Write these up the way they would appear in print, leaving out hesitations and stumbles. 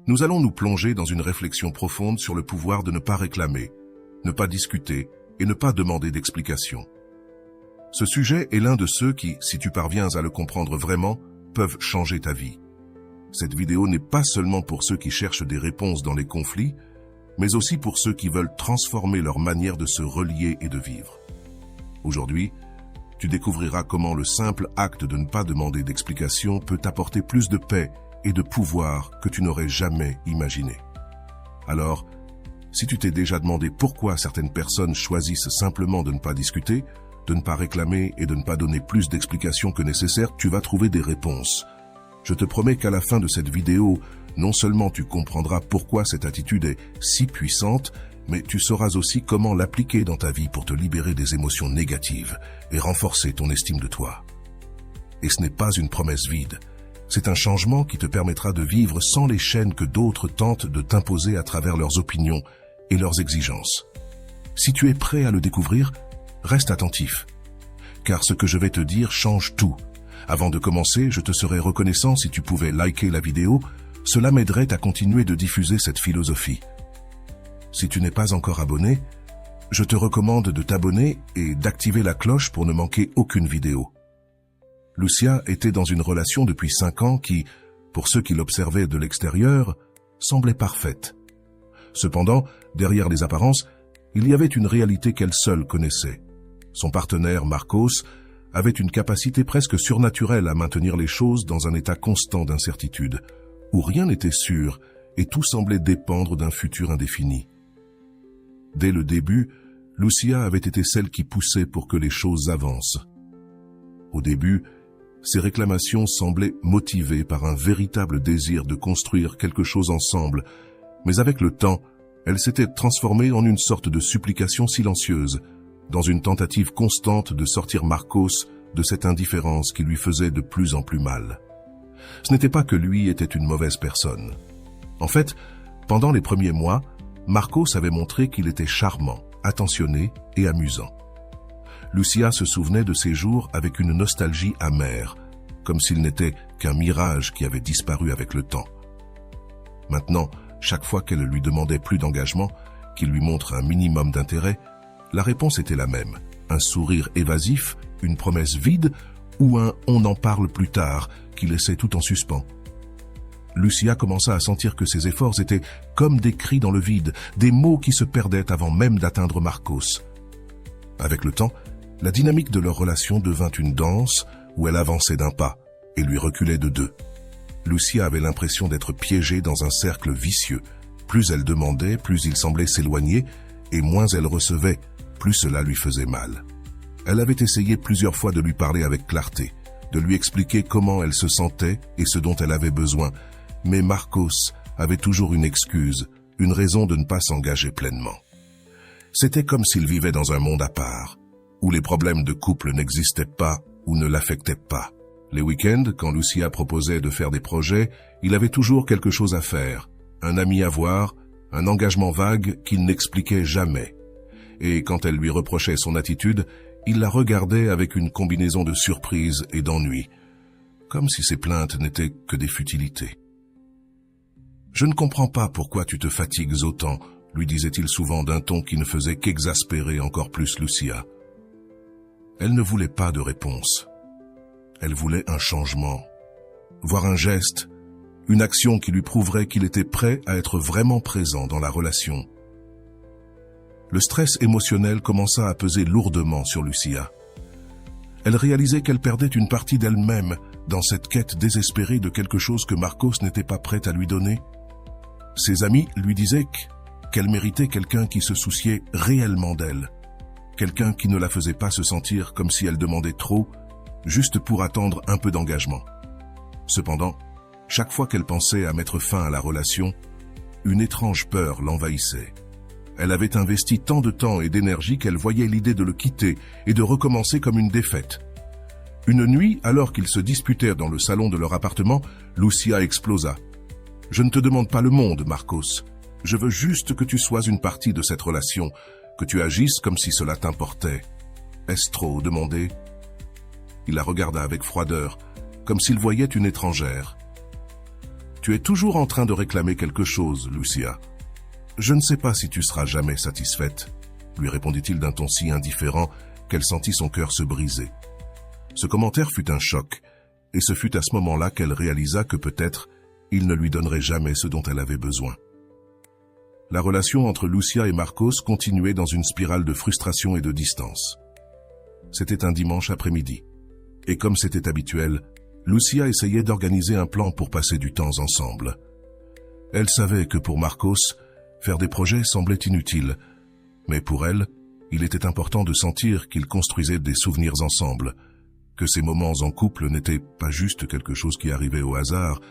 Nous allons nous plonger dans une réflexion profonde sur le pouvoir de ne pas réclamer, ne pas discuter et ne pas demander d'explications. Ce sujet est l'un de ceux qui, si tu parviens à le comprendre vraiment, peuvent changer ta vie. Cette vidéo n'est pas seulement pour ceux qui cherchent des réponses dans les conflits, mais aussi pour ceux qui veulent transformer leur manière de se relier et de vivre. Aujourd'hui, tu découvriras comment le simple acte de ne pas demander d'explication peut t'apporter plus de paix et de pouvoir que tu n'aurais jamais imaginé. Alors, si tu t'es déjà demandé pourquoi certaines personnes choisissent simplement de ne pas discuter, de ne pas réclamer et de ne pas donner plus d'explications que nécessaire, tu vas trouver des réponses. Je te promets qu'à la fin de cette vidéo, non seulement tu comprendras pourquoi cette attitude est si puissante, mais tu sauras aussi comment l'appliquer dans ta vie pour te libérer des émotions négatives et renforcer ton estime de toi. Et ce n'est pas une promesse vide. C'est un changement qui te permettra de vivre sans les chaînes que d'autres tentent de t'imposer à travers leurs opinions et leurs exigences. Si tu es prêt à le découvrir, reste attentif, car ce que je vais te dire change tout. Avant de commencer, je te serais reconnaissant si tu pouvais liker la vidéo, cela m'aiderait à continuer de diffuser cette philosophie. Si tu n'es pas encore abonné, je te recommande de t'abonner et d'activer la cloche pour ne manquer aucune vidéo. Lucia était dans une relation depuis 5 ans qui, pour ceux qui l'observaient de l'extérieur, semblait parfaite. Cependant, derrière les apparences, il y avait une réalité qu'elle seule connaissait. Son partenaire, Marcos, avait une capacité presque surnaturelle à maintenir les choses dans un état constant d'incertitude, où rien n'était sûr et tout semblait dépendre d'un futur indéfini. Dès le début, Lucia avait été celle qui poussait pour que les choses avancent. Au début, ses réclamations semblaient motivées par un véritable désir de construire quelque chose ensemble, mais avec le temps, elle s'était transformée en une sorte de supplication silencieuse, dans une tentative constante de sortir Marcos de cette indifférence qui lui faisait de plus en plus mal. Ce n'était pas que lui était une mauvaise personne. En fait, pendant les premiers mois, Marcos avait montré qu'il était charmant, attentionné et amusant. Lucia se souvenait de ces jours avec une nostalgie amère, comme s'il n'était qu'un mirage qui avait disparu avec le temps. Maintenant, chaque fois qu'elle lui demandait plus d'engagement, qu'il lui montre un minimum d'intérêt, la réponse était la même, un sourire évasif, une promesse vide ou un « on en parle plus tard » qui laissait tout en suspens. Lucia commença à sentir que ses efforts étaient comme des cris dans le vide, des mots qui se perdaient avant même d'atteindre Marcos. Avec le temps, la dynamique de leur relation devint une danse où elle avançait d'un pas et lui reculait de 2. Lucia avait l'impression d'être piégée dans un cercle vicieux. Plus elle demandait, plus il semblait s'éloigner, et moins elle recevait, plus cela lui faisait mal. Elle avait essayé plusieurs fois de lui parler avec clarté, de lui expliquer comment elle se sentait et ce dont elle avait besoin, mais Marcos avait toujours une excuse, une raison de ne pas s'engager pleinement. C'était comme s'il vivait dans un monde à part, où les problèmes de couple n'existaient pas ou ne l'affectaient pas. Les week-ends, quand Lucia proposait de faire des projets, il avait toujours quelque chose à faire, un ami à voir, un engagement vague qu'il n'expliquait jamais. Et quand elle lui reprochait son attitude, il la regardait avec une combinaison de surprise et d'ennui, comme si ses plaintes n'étaient que des futilités. « Je ne comprends pas pourquoi tu te fatigues autant », lui disait-il souvent d'un ton qui ne faisait qu'exaspérer encore plus Lucia. Elle ne voulait pas de réponse. Elle voulait un changement, voir un geste, une action qui lui prouverait qu'il était prêt à être vraiment présent dans la relation. Le stress émotionnel commença à peser lourdement sur Lucia. Elle réalisait qu'elle perdait une partie d'elle-même dans cette quête désespérée de quelque chose que Marcos n'était pas prêt à lui donner. Ses amis lui disaient qu'elle méritait quelqu'un qui se souciait réellement d'elle, quelqu'un qui ne la faisait pas se sentir comme si elle demandait trop, juste pour attendre un peu d'engagement. Cependant, chaque fois qu'elle pensait à mettre fin à la relation, une étrange peur l'envahissait. Elle avait investi tant de temps et d'énergie qu'elle voyait l'idée de le quitter et de recommencer comme une défaite. Une nuit, alors qu'ils se disputèrent dans le salon de leur appartement, Lucia explosa. « Je ne te demande pas le monde, Marcos. Je veux juste que tu sois une partie de cette relation, que tu agisses comme si cela t'importait. » Est-ce trop demandé ? Il la regarda avec froideur, comme s'il voyait une étrangère. « Tu es toujours en train de réclamer quelque chose, Lucia. Je ne sais pas si tu seras jamais satisfaite, lui répondit-il d'un ton si indifférent qu'elle sentit son cœur se briser. Ce commentaire fut un choc, et ce fut à ce moment-là qu'elle réalisa que peut-être il ne lui donnerait jamais ce dont elle avait besoin. La relation entre Lucia et Marcos continuait dans une spirale de frustration et de distance. C'était un dimanche après-midi, et comme c'était habituel, Lucia essayait d'organiser un plan pour passer du temps ensemble. Elle savait que pour Marcos, faire des projets semblait inutile, mais pour elle, il était important de sentir qu'ils construisaient des souvenirs ensemble, que ces moments en couple n'étaient pas juste quelque chose qui arrivait au hasard,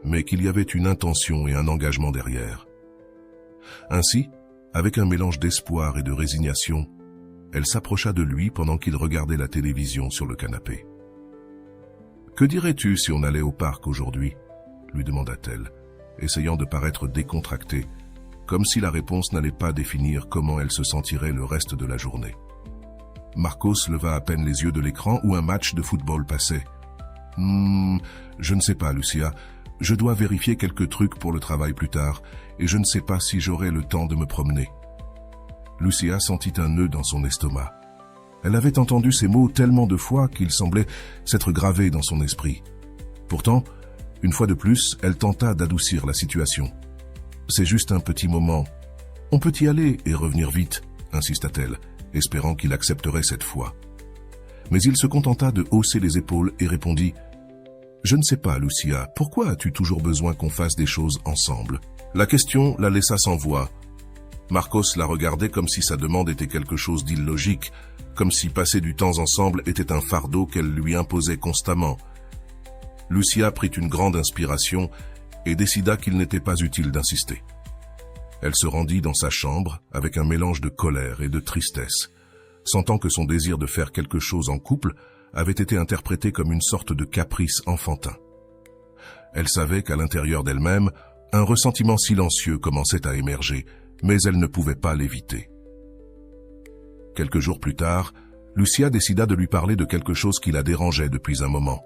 mais qu'il y avait une intention et un engagement derrière. Ainsi, avec un mélange d'espoir et de résignation, elle s'approcha de lui pendant qu'il regardait la télévision sur le canapé. « Que dirais-tu si on allait au parc aujourd'hui ?» lui demanda-t-elle, essayant de paraître décontractée, comme si la réponse n'allait pas définir comment elle se sentirait le reste de la journée. Marcos leva à peine les yeux de l'écran où un match de football passait. « Je ne sais pas, Lucia. Je dois vérifier quelques trucs pour le travail plus tard, et je ne sais pas si j'aurai le temps de me promener. » Lucia sentit un nœud dans son estomac. Elle avait entendu ces mots tellement de fois qu'ils semblaient s'être gravés dans son esprit. Pourtant, une fois de plus, elle tenta d'adoucir la situation. « C'est juste un petit moment. On peut y aller et revenir vite, » insista-t-elle, espérant qu'il accepterait cette fois. Mais il se contenta de hausser les épaules et répondit « Je ne sais pas, Lucia, pourquoi as-tu toujours besoin qu'on fasse des choses ensemble ?» La question la laissa sans voix. Marcos la regardait comme si sa demande était quelque chose d'illogique, comme si passer du temps ensemble était un fardeau qu'elle lui imposait constamment. Lucia prit une grande inspiration et décida qu'il n'était pas utile d'insister. Elle se rendit dans sa chambre avec un mélange de colère et de tristesse, sentant que son désir de faire quelque chose en couple avait été interprété comme une sorte de caprice enfantin. Elle savait qu'à l'intérieur d'elle-même, un ressentiment silencieux commençait à émerger, mais elle ne pouvait pas l'éviter. Quelques jours plus tard, Lucia décida de lui parler de quelque chose qui la dérangeait depuis un moment.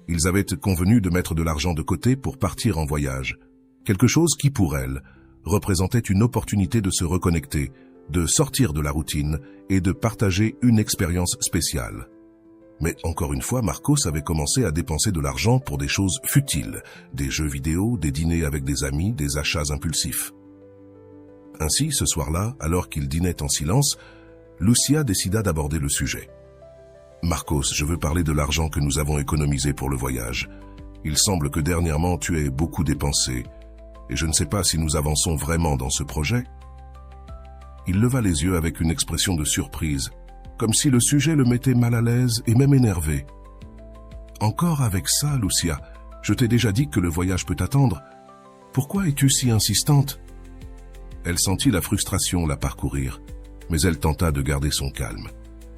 Ils avaient convenu de mettre de l'argent de côté pour partir en voyage, quelque chose qui, pour elle, représentait une opportunité de se reconnecter, de sortir de la routine et de partager une expérience spéciale. Mais encore une fois, Marcos avait commencé à dépenser de l'argent pour des choses futiles, des jeux vidéo, des dîners avec des amis, des achats impulsifs. Ainsi, ce soir-là, alors qu'ils dînaient en silence, Lucia décida d'aborder le sujet. « Marcos, je veux parler de l'argent que nous avons économisé pour le voyage. Il semble que dernièrement tu aies beaucoup dépensé, et je ne sais pas si nous avançons vraiment dans ce projet. » Il leva les yeux avec une expression de surprise, comme si le sujet le mettait mal à l'aise et même énervé. « Encore avec ça, Lucia, je t'ai déjà dit que le voyage peut attendre. Pourquoi es-tu si insistante ?» Elle sentit la frustration la parcourir, mais elle tenta de garder son calme.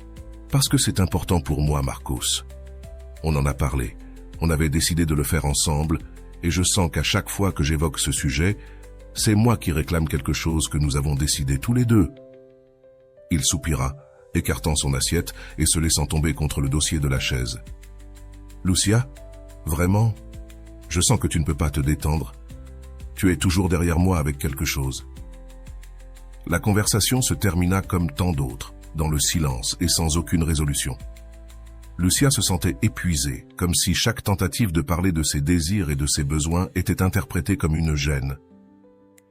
« Parce que c'est important pour moi, Marcos. On en a parlé, on avait décidé de le faire ensemble, et je sens qu'à chaque fois que j'évoque ce sujet, c'est moi qui réclame quelque chose que nous avons décidé tous les deux. » Il soupira, écartant son assiette et se laissant tomber contre le dossier de la chaise. « Lucia, vraiment, je sens que tu ne peux pas te détendre. Tu es toujours derrière moi avec quelque chose. » La conversation se termina comme tant d'autres, dans le silence et sans aucune résolution. Lucia se sentait épuisée, comme si chaque tentative de parler de ses désirs et de ses besoins était interprétée comme une gêne.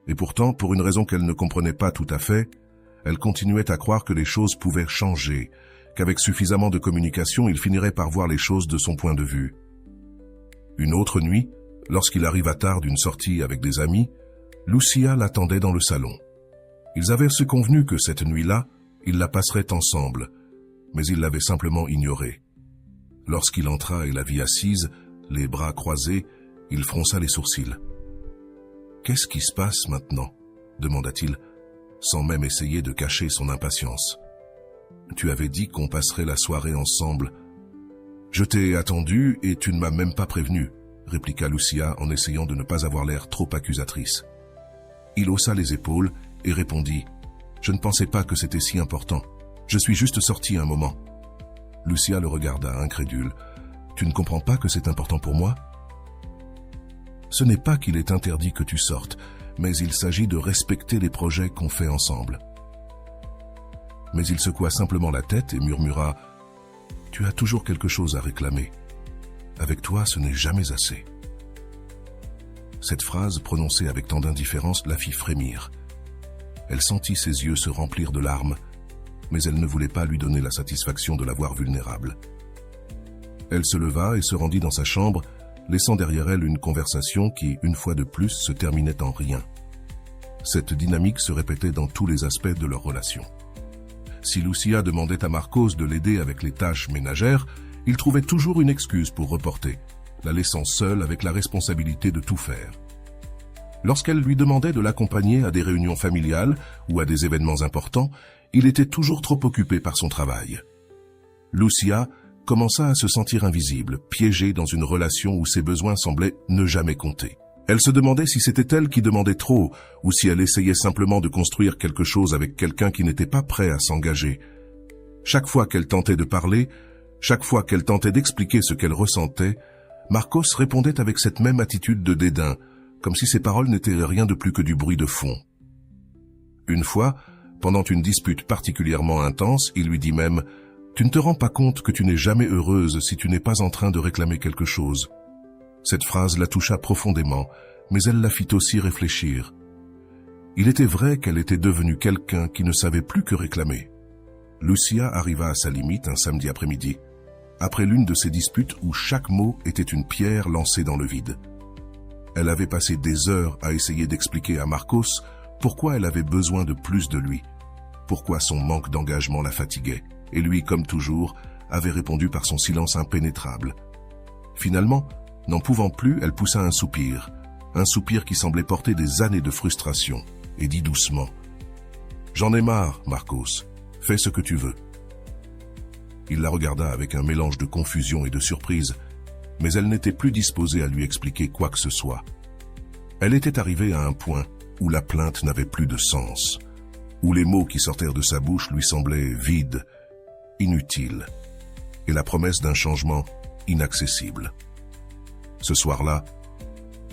Et pourtant, pour une raison qu'elle ne comprenait pas tout à fait, elle continuait à croire que les choses pouvaient changer, qu'avec suffisamment de communication, il finirait par voir les choses de son point de vue. Une autre nuit, lorsqu'il arriva tard d'une sortie avec des amis, Lucia l'attendait dans le salon. Ils avaient se convenu que cette nuit-là, ils la passeraient ensemble, mais il l'avait simplement ignorée. Lorsqu'il entra et la vit assise, les bras croisés, il fronça les sourcils. « Qu'est-ce qui se passe maintenant ?» demanda-t-il, sans même essayer de cacher son impatience. « Tu avais dit qu'on passerait la soirée ensemble. »« Je t'ai attendu et tu ne m'as même pas prévenu, » répliqua Lucia en essayant de ne pas avoir l'air trop accusatrice. Il haussa les épaules et répondit « Je ne pensais pas que c'était si important. Je suis juste sorti un moment. » Lucia le regarda, incrédule. « Tu ne comprends pas que c'est important pour moi ?» Ce n'est pas qu'il est interdit que tu sortes, mais il s'agit de respecter les projets qu'on fait ensemble. » Mais il secoua simplement la tête et murmura « Tu as toujours quelque chose à réclamer. Avec toi, ce n'est jamais assez. » Cette phrase, prononcée avec tant d'indifférence, la fit frémir. Elle sentit ses yeux se remplir de larmes, mais elle ne voulait pas lui donner la satisfaction de la voir vulnérable. Elle se leva et se rendit dans sa chambre, laissant derrière elle une conversation qui, une fois de plus, se terminait en rien. Cette dynamique se répétait dans tous les aspects de leur relation. Si Lucia demandait à Marcos de l'aider avec les tâches ménagères, il trouvait toujours une excuse pour reporter, la laissant seule avec la responsabilité de tout faire. Lorsqu'elle lui demandait de l'accompagner à des réunions familiales ou à des événements importants, il était toujours trop occupé par son travail. Lucia commença à se sentir invisible, piégée dans une relation où ses besoins semblaient ne jamais compter. Elle se demandait si c'était elle qui demandait trop ou si elle essayait simplement de construire quelque chose avec quelqu'un qui n'était pas prêt à s'engager. Chaque fois qu'elle tentait de parler, chaque fois qu'elle tentait d'expliquer ce qu'elle ressentait, Marcos répondait avec cette même attitude de dédain, comme si ses paroles n'étaient rien de plus que du bruit de fond. Une fois, pendant une dispute particulièrement intense, il lui dit même « Tu ne te rends pas compte que tu n'es jamais heureuse si tu n'es pas en train de réclamer quelque chose ?» Cette phrase la toucha profondément, mais elle la fit aussi réfléchir. Il était vrai qu'elle était devenue quelqu'un qui ne savait plus que réclamer. Lucia arriva à sa limite un samedi après-midi, après l'une de ces disputes où chaque mot était une pierre lancée dans le vide. Elle avait passé des heures à essayer d'expliquer à Marcos pourquoi elle avait besoin de plus de lui, pourquoi son manque d'engagement la fatiguait, et lui, comme toujours, avait répondu par son silence impénétrable. Finalement, n'en pouvant plus, elle poussa un soupir qui semblait porter des années de frustration, et dit doucement « J'en ai marre, Marcos, fais ce que tu veux. » Il la regarda avec un mélange de confusion et de surprise, mais elle n'était plus disposée à lui expliquer quoi que ce soit. Elle était arrivée à un point où la plainte n'avait plus de sens, où les mots qui sortirent de sa bouche lui semblaient vides, inutiles, et la promesse d'un changement inaccessible. Ce soir-là,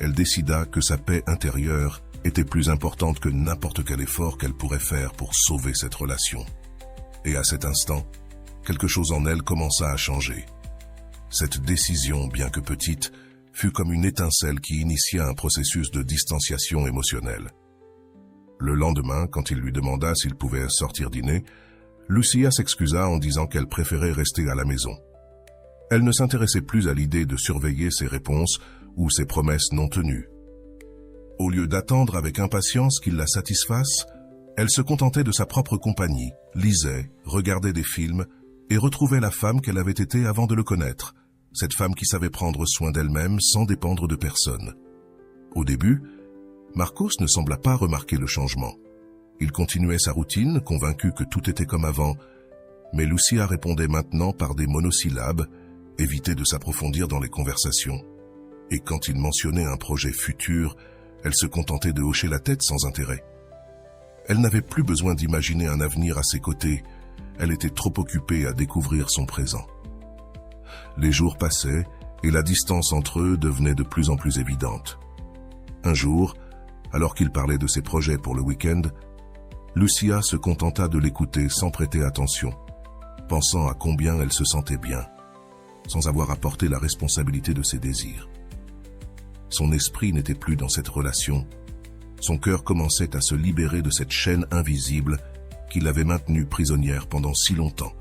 elle décida que sa paix intérieure était plus importante que n'importe quel effort qu'elle pourrait faire pour sauver cette relation. Et à cet instant, quelque chose en elle commença à changer. Cette décision, bien que petite, fut comme une étincelle qui initia un processus de distanciation émotionnelle. Le lendemain, quand il lui demanda s'il pouvait sortir dîner, Lucia s'excusa en disant qu'elle préférait rester à la maison. Elle ne s'intéressait plus à l'idée de surveiller ses réponses ou ses promesses non tenues. Au lieu d'attendre avec impatience qu'il la satisfasse, elle se contentait de sa propre compagnie, lisait, regardait des films et retrouvait la femme qu'elle avait été avant de le connaître, cette femme qui savait prendre soin d'elle-même sans dépendre de personne. Au début, Marcos ne sembla pas remarquer le changement. Il continuait sa routine, convaincu que tout était comme avant, mais Lucia répondait maintenant par des monosyllabes, évitait de s'approfondir dans les conversations. Et quand il mentionnait un projet futur, elle se contentait de hocher la tête sans intérêt. Elle n'avait plus besoin d'imaginer un avenir à ses côtés, elle était trop occupée à découvrir son présent. Les jours passaient et la distance entre eux devenait de plus en plus évidente. Un jour, alors qu'il parlait de ses projets pour le week-end, Lucia se contenta de l'écouter sans prêter attention, pensant à combien elle se sentait bien, sans avoir à porter la responsabilité de ses désirs. Son esprit n'était plus dans cette relation. Son cœur commençait à se libérer de cette chaîne invisible qui l'avait maintenue prisonnière pendant si longtemps.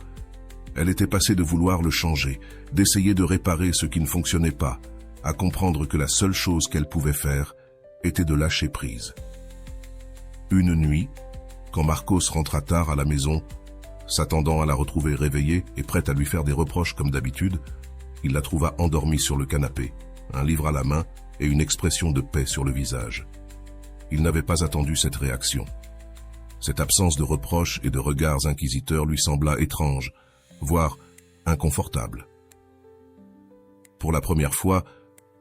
Elle était passée de vouloir le changer, d'essayer de réparer ce qui ne fonctionnait pas, à comprendre que la seule chose qu'elle pouvait faire était de lâcher prise. Une nuit, quand Marcos rentra tard à la maison, s'attendant à la retrouver réveillée et prête à lui faire des reproches comme d'habitude, il la trouva endormie sur le canapé, un livre à la main et une expression de paix sur le visage. Il n'avait pas attendu cette réaction. Cette absence de reproches et de regards inquisiteurs lui sembla étrange, voire inconfortable. Pour la première fois,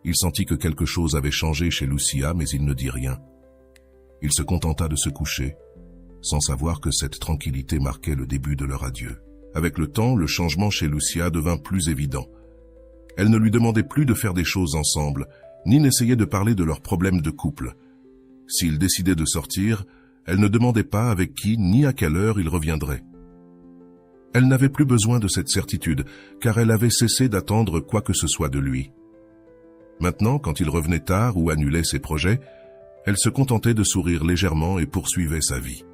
il sentit que quelque chose avait changé chez Lucia, mais il ne dit rien. Il se contenta de se coucher, sans savoir que cette tranquillité marquait le début de leur adieu. Avec le temps, le changement chez Lucia devint plus évident. Elle ne lui demandait plus de faire des choses ensemble, ni n'essayait de parler de leurs problèmes de couple. S'ils décidaient de sortir, elle ne demandait pas avec qui ni à quelle heure ils reviendraient. Elle n'avait plus besoin de cette certitude, car elle avait cessé d'attendre quoi que ce soit de lui. Maintenant, quand il revenait tard ou annulait ses projets, elle se contentait de sourire légèrement et poursuivait sa vie.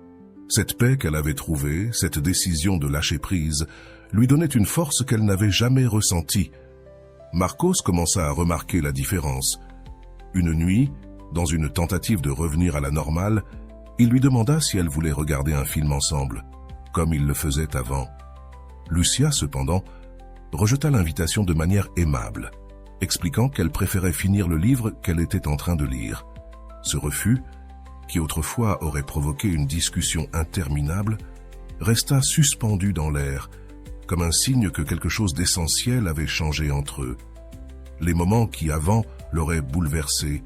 Cette paix qu'elle avait trouvée, cette décision de lâcher prise, lui donnait une force qu'elle n'avait jamais ressentie. Marcos commença à remarquer la différence. Une nuit, dans une tentative de revenir à la normale, il lui demanda si elle voulait regarder un film ensemble, comme il le faisait avant. Lucia, cependant, rejeta l'invitation de manière aimable, expliquant qu'elle préférait finir le livre qu'elle était en train de lire. Ce refus, qui autrefois aurait provoqué une discussion interminable, resta suspendu dans l'air, comme un signe que quelque chose d'essentiel avait changé entre eux. Les moments qui avant l'auraient bouleversé,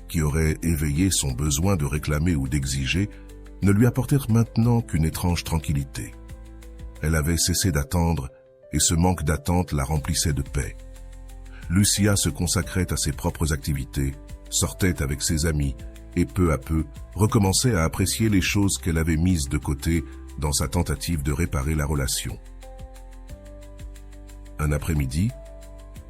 qui auraient éveillé son besoin de réclamer ou d'exiger, ne lui apportèrent maintenant qu'une étrange tranquillité. Elle avait cessé d'attendre, et ce manque d'attente la remplissait de paix. Lucia se consacrait à ses propres activités, sortait avec ses amis, et peu à peu recommençait à apprécier les choses qu'elle avait mises de côté dans sa tentative de réparer la relation. Un après-midi,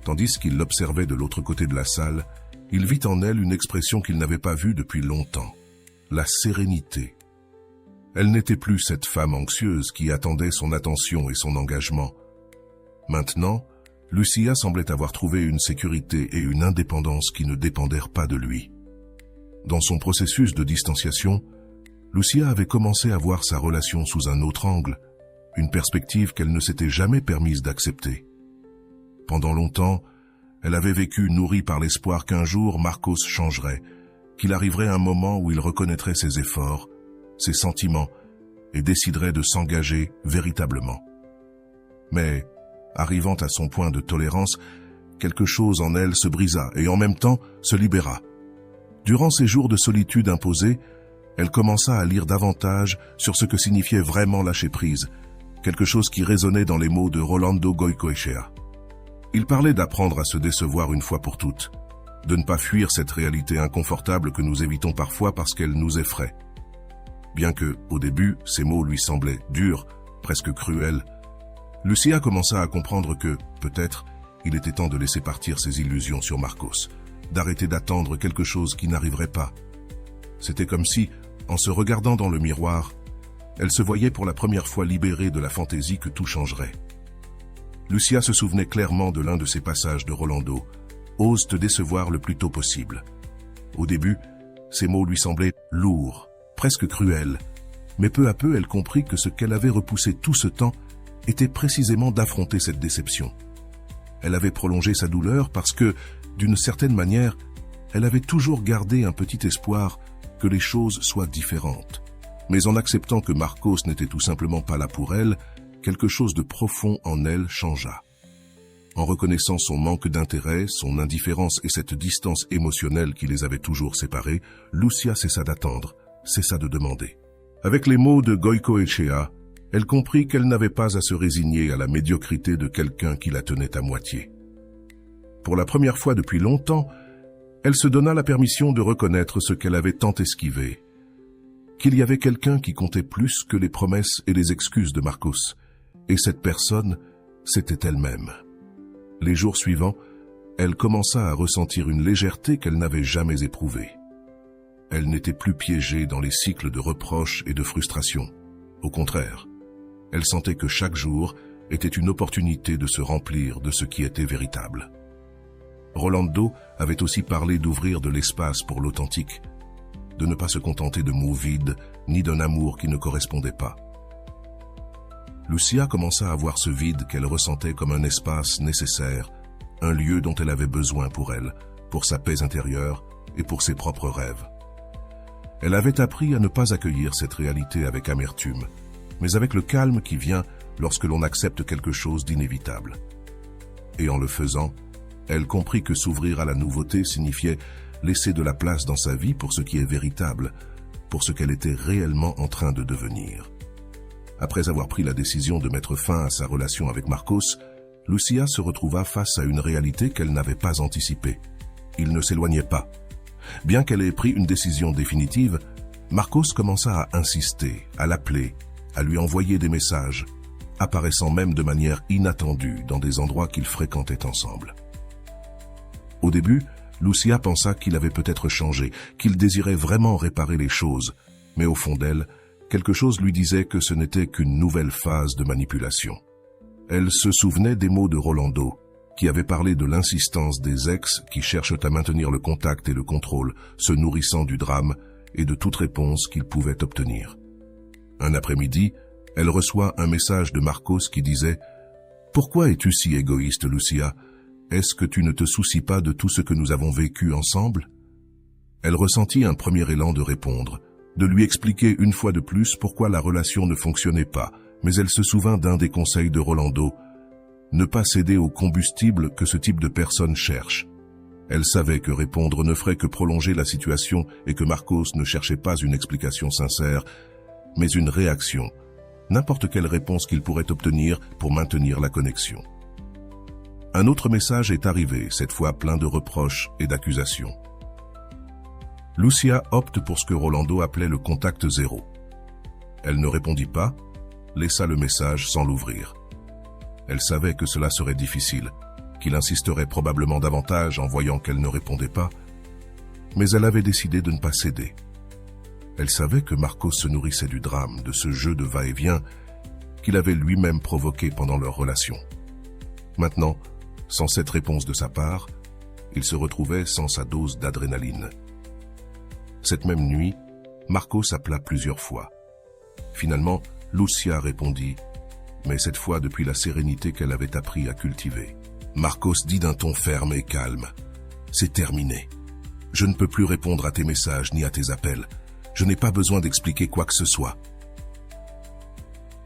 tandis qu'il l'observait de l'autre côté de la salle, il vit en elle une expression qu'il n'avait pas vue depuis longtemps, la sérénité. Elle n'était plus cette femme anxieuse qui attendait son attention et son engagement. Maintenant, Lucia semblait avoir trouvé une sécurité et une indépendance qui ne dépendèrent pas de lui. Dans son processus de distanciation, Lucia avait commencé à voir sa relation sous un autre angle, une perspective qu'elle ne s'était jamais permise d'accepter. Pendant longtemps, elle avait vécu nourrie par l'espoir qu'un jour Marcos changerait, qu'il arriverait un moment où il reconnaîtrait ses efforts, ses sentiments, et déciderait de s'engager véritablement. Mais, arrivant à son point de tolérance, quelque chose en elle se brisa et en même temps se libéra. Durant ces jours de solitude imposée, elle commença à lire davantage sur ce que signifiait vraiment lâcher prise, quelque chose qui résonnait dans les mots de Rolando Goicoechea. Il parlait d'apprendre à se décevoir une fois pour toutes, de ne pas fuir cette réalité inconfortable que nous évitons parfois parce qu'elle nous effraie. Bien que, au début, ces mots lui semblaient durs, presque cruels, Lucia commença à comprendre que, peut-être, il était temps de laisser partir ses illusions sur Marcos, d'arrêter d'attendre quelque chose qui n'arriverait pas. C'était comme si, en se regardant dans le miroir, elle se voyait pour la première fois libérée de la fantaisie que tout changerait. Lucia se souvenait clairement de l'un de ces passages de Rolando, « Ose te décevoir le plus tôt possible ». Au début, ces mots lui semblaient lourds, presque cruels, mais peu à peu elle comprit que ce qu'elle avait repoussé tout ce temps était précisément d'affronter cette déception. Elle avait prolongé sa douleur parce que, d'une certaine manière, elle avait toujours gardé un petit espoir que les choses soient différentes. Mais en acceptant que Marcos n'était tout simplement pas là pour elle, quelque chose de profond en elle changea. En reconnaissant son manque d'intérêt, son indifférence et cette distance émotionnelle qui les avait toujours séparés, Lucia cessa d'attendre, cessa de demander. Avec les mots de Goicoechea, elle comprit qu'elle n'avait pas à se résigner à la médiocrité de quelqu'un qui la tenait à moitié. Pour la première fois depuis longtemps, elle se donna la permission de reconnaître ce qu'elle avait tant esquivé, qu'il y avait quelqu'un qui comptait plus que les promesses et les excuses de Marcos, et cette personne, c'était elle-même. Les jours suivants, elle commença à ressentir une légèreté qu'elle n'avait jamais éprouvée. Elle n'était plus piégée dans les cycles de reproches et de frustration. Au contraire, elle sentait que chaque jour était une opportunité de se remplir de ce qui était véritable. Rolando avait aussi parlé d'ouvrir de l'espace pour l'authentique, de ne pas se contenter de mots vides ni d'un amour qui ne correspondait pas. Lucia commença à voir ce vide qu'elle ressentait comme un espace nécessaire, un lieu dont elle avait besoin pour elle, pour sa paix intérieure et pour ses propres rêves. Elle avait appris à ne pas accueillir cette réalité avec amertume, mais avec le calme qui vient lorsque l'on accepte quelque chose d'inévitable. Et en le faisant, elle comprit que s'ouvrir à la nouveauté signifiait laisser de la place dans sa vie pour ce qui est véritable, pour ce qu'elle était réellement en train de devenir. Après avoir pris la décision de mettre fin à sa relation avec Marcos, Lucia se retrouva face à une réalité qu'elle n'avait pas anticipée. il ne s'éloignait pas. Bien qu'elle ait pris une décision définitive, Marcos commença à insister, à l'appeler, à lui envoyer des messages, apparaissant même de manière inattendue dans des endroits qu'ils fréquentaient ensemble. Au début, Lucia pensa qu'il avait peut-être changé, qu'il désirait vraiment réparer les choses, mais au fond d'elle, quelque chose lui disait que ce n'était qu'une nouvelle phase de manipulation. Elle se souvenait des mots de Rolando, qui avait parlé de l'insistance des ex qui cherchent à maintenir le contact et le contrôle, se nourrissant du drame et de toute réponse qu'ils pouvaient obtenir. Un après-midi, elle reçoit un message de Marcos qui disait « Pourquoi es-tu si égoïste, Lucia ? Est-ce que tu ne te soucies pas de tout ce que nous avons vécu ensemble ?» Elle ressentit un premier élan de répondre, de lui expliquer une fois de plus pourquoi la relation ne fonctionnait pas, mais elle se souvint d'un des conseils de Rolando, ne pas céder au combustible que ce type de personne cherche. Elle savait que répondre ne ferait que prolonger la situation et que Marcos ne cherchait pas une explication sincère, mais une réaction, n'importe quelle réponse qu'il pourrait obtenir pour maintenir la connexion. Un autre message est arrivé, cette fois plein de reproches et d'accusations. Lucia opte pour ce que Rolando appelait le contact zéro. Elle ne répondit pas, laissa le message sans l'ouvrir. Elle savait que cela serait difficile, qu'il insisterait probablement davantage en voyant qu'elle ne répondait pas, mais elle avait décidé de ne pas céder. Elle savait que Marcos se nourrissait du drame, de ce jeu de va-et-vient qu'il avait lui-même provoqué pendant leur relation. Maintenant, sans cette réponse de sa part, il se retrouvait sans sa dose d'adrénaline. Cette même nuit, Marcos appela plusieurs fois. Finalement, Lucia répondit, mais cette fois depuis la sérénité qu'elle avait appris à cultiver. Marcos dit d'un ton ferme et calme, « C'est terminé. Je ne peux plus répondre à tes messages ni à tes appels. Je n'ai pas besoin d'expliquer quoi que ce soit. »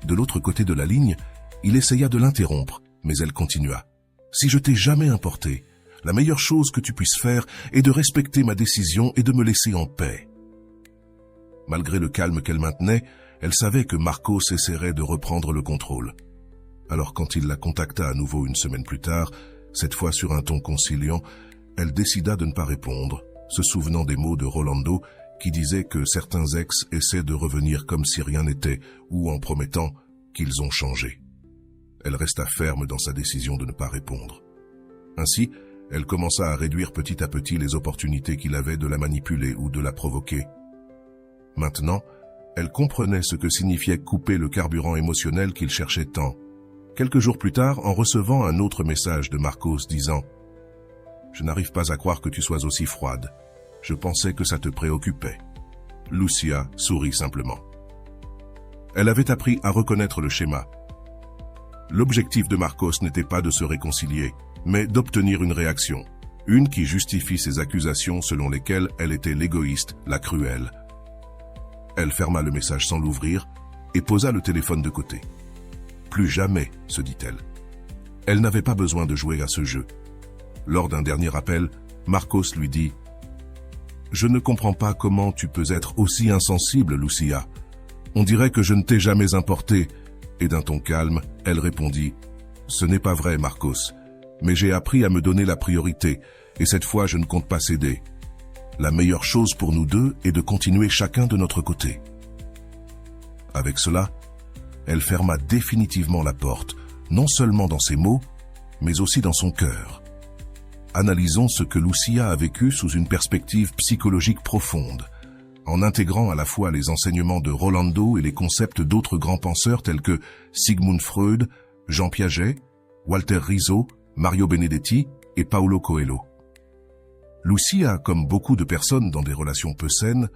De l'autre côté de la ligne, il essaya de l'interrompre, mais elle continua. « Si je t'ai jamais importé, la meilleure chose que tu puisses faire est de respecter ma décision et de me laisser en paix. » Malgré le calme qu'elle maintenait, elle savait que Marcos essaierait de reprendre le contrôle. Alors quand il la contacta à nouveau une semaine plus tard, cette fois sur un ton conciliant, elle décida de ne pas répondre, se souvenant des mots de Rolando qui disait que certains ex essaient de revenir comme si rien n'était ou en promettant qu'ils ont changé. Elle resta ferme dans sa décision de ne pas répondre. Ainsi, elle commença à réduire petit à petit les opportunités qu'il avait de la manipuler ou de la provoquer. Maintenant, elle comprenait ce que signifiait couper le carburant émotionnel qu'il cherchait tant. Quelques jours plus tard, en recevant un autre message de Marcos disant « Je n'arrive pas à croire que tu sois aussi froide. Je pensais que ça te préoccupait. » Lucia sourit simplement. Elle avait appris à reconnaître le schéma. L'objectif de Marcos n'était pas de se réconcilier, mais d'obtenir une réaction, une qui justifie ses accusations selon lesquelles elle était l'égoïste, la cruelle. Elle ferma le message sans l'ouvrir et posa le téléphone de côté. Plus jamais, se dit-elle. Elle n'avait pas besoin de jouer à ce jeu. Lors d'un dernier appel, Marcos lui dit « Je ne comprends pas comment tu peux être aussi insensible, Lucia. On dirait que je ne t'ai jamais importé. » Et d'un ton calme, elle répondit « Ce n'est pas vrai, Marcos, mais j'ai appris à me donner la priorité, et cette fois je ne compte pas céder. La meilleure chose pour nous deux est de continuer chacun de notre côté. » Avec cela, elle ferma définitivement la porte, non seulement dans ses mots, mais aussi dans son cœur. Analysons ce que Lucia a vécu sous une perspective psychologique profonde, en intégrant à la fois les enseignements de Rolando et les concepts d'autres grands penseurs tels que Sigmund Freud, Jean Piaget, Walter Rizzo, Mario Benedetti et Paulo Coelho. Lucia, comme beaucoup de personnes dans des relations peu saines,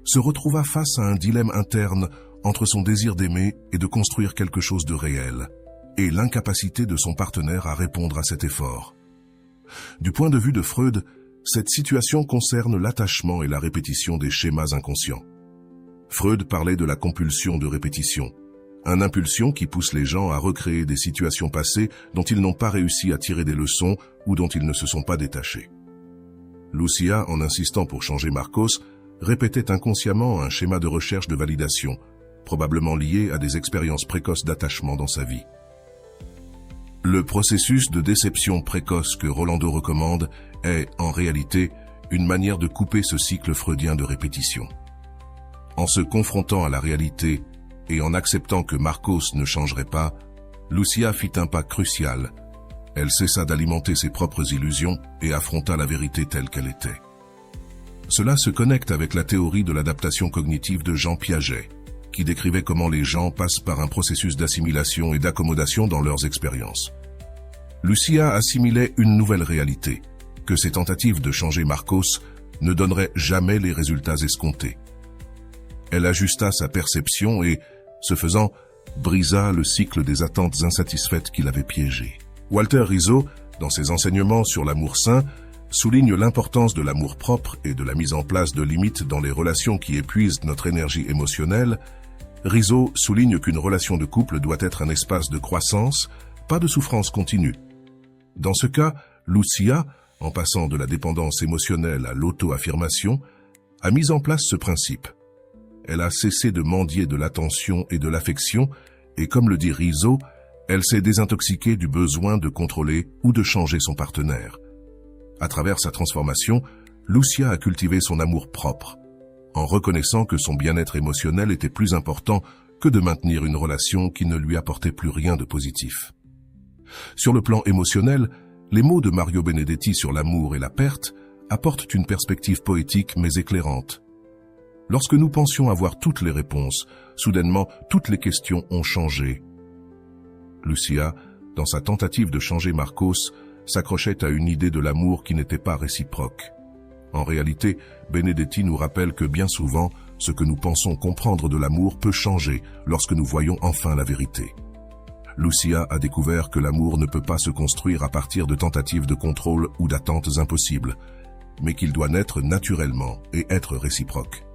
se retrouva face à un dilemme interne entre son désir d'aimer et de construire quelque chose de réel, et l'incapacité de son partenaire à répondre à cet effort. Du point de vue de Freud, cette situation concerne l'attachement et la répétition des schémas inconscients. Freud parlait de la compulsion de répétition, une impulsion qui pousse les gens à recréer des situations passées dont ils n'ont pas réussi à tirer des leçons ou dont ils ne se sont pas détachés. Lucia, en insistant pour changer Marcos, répétait inconsciemment un schéma de recherche de validation, probablement lié à des expériences précoces d'attachement dans sa vie. Le processus de déception précoce que Rolando recommande est, en réalité, une manière de couper ce cycle freudien de répétition. En se confrontant à la réalité et en acceptant que Marcos ne changerait pas, Lucia fit un pas crucial. Elle cessa d'alimenter ses propres illusions et affronta la vérité telle qu'elle était. Cela se connecte avec la théorie de l'adaptation cognitive de Jean Piaget, qui décrivait comment les gens passent par un processus d'assimilation et d'accommodation dans leurs expériences. Lucia assimilait une nouvelle réalité, que ses tentatives de changer Marcos ne donneraient jamais les résultats escomptés. Elle ajusta sa perception et, ce faisant, brisa le cycle des attentes insatisfaites qui l'avaient piégé. Walter Rizzo, dans ses enseignements sur l'amour sain, souligne l'importance de l'amour propre et de la mise en place de limites dans les relations qui épuisent notre énergie émotionnelle. Rizzo souligne qu'une relation de couple doit être un espace de croissance, pas de souffrance continue. Dans ce cas, Lucia, en passant de la dépendance émotionnelle à l'auto-affirmation, a mis en place ce principe. Elle a cessé de mendier de l'attention et de l'affection, et comme le dit Rizzo, elle s'est désintoxiquée du besoin de contrôler ou de changer son partenaire. À travers sa transformation, Lucia a cultivé son amour propre, en reconnaissant que son bien-être émotionnel était plus important que de maintenir une relation qui ne lui apportait plus rien de positif. Sur le plan émotionnel, les mots de Mario Benedetti sur l'amour et la perte apportent une perspective poétique mais éclairante. Lorsque nous pensions avoir toutes les réponses, soudainement toutes les questions ont changé. Lucia, dans sa tentative de changer Marcos, s'accrochait à une idée de l'amour qui n'était pas réciproque. En réalité, Benedetti nous rappelle que bien souvent, ce que nous pensons comprendre de l'amour peut changer lorsque nous voyons enfin la vérité. Lucia a découvert que l'amour ne peut pas se construire à partir de tentatives de contrôle ou d'attentes impossibles, mais qu'il doit naître naturellement et être réciproque.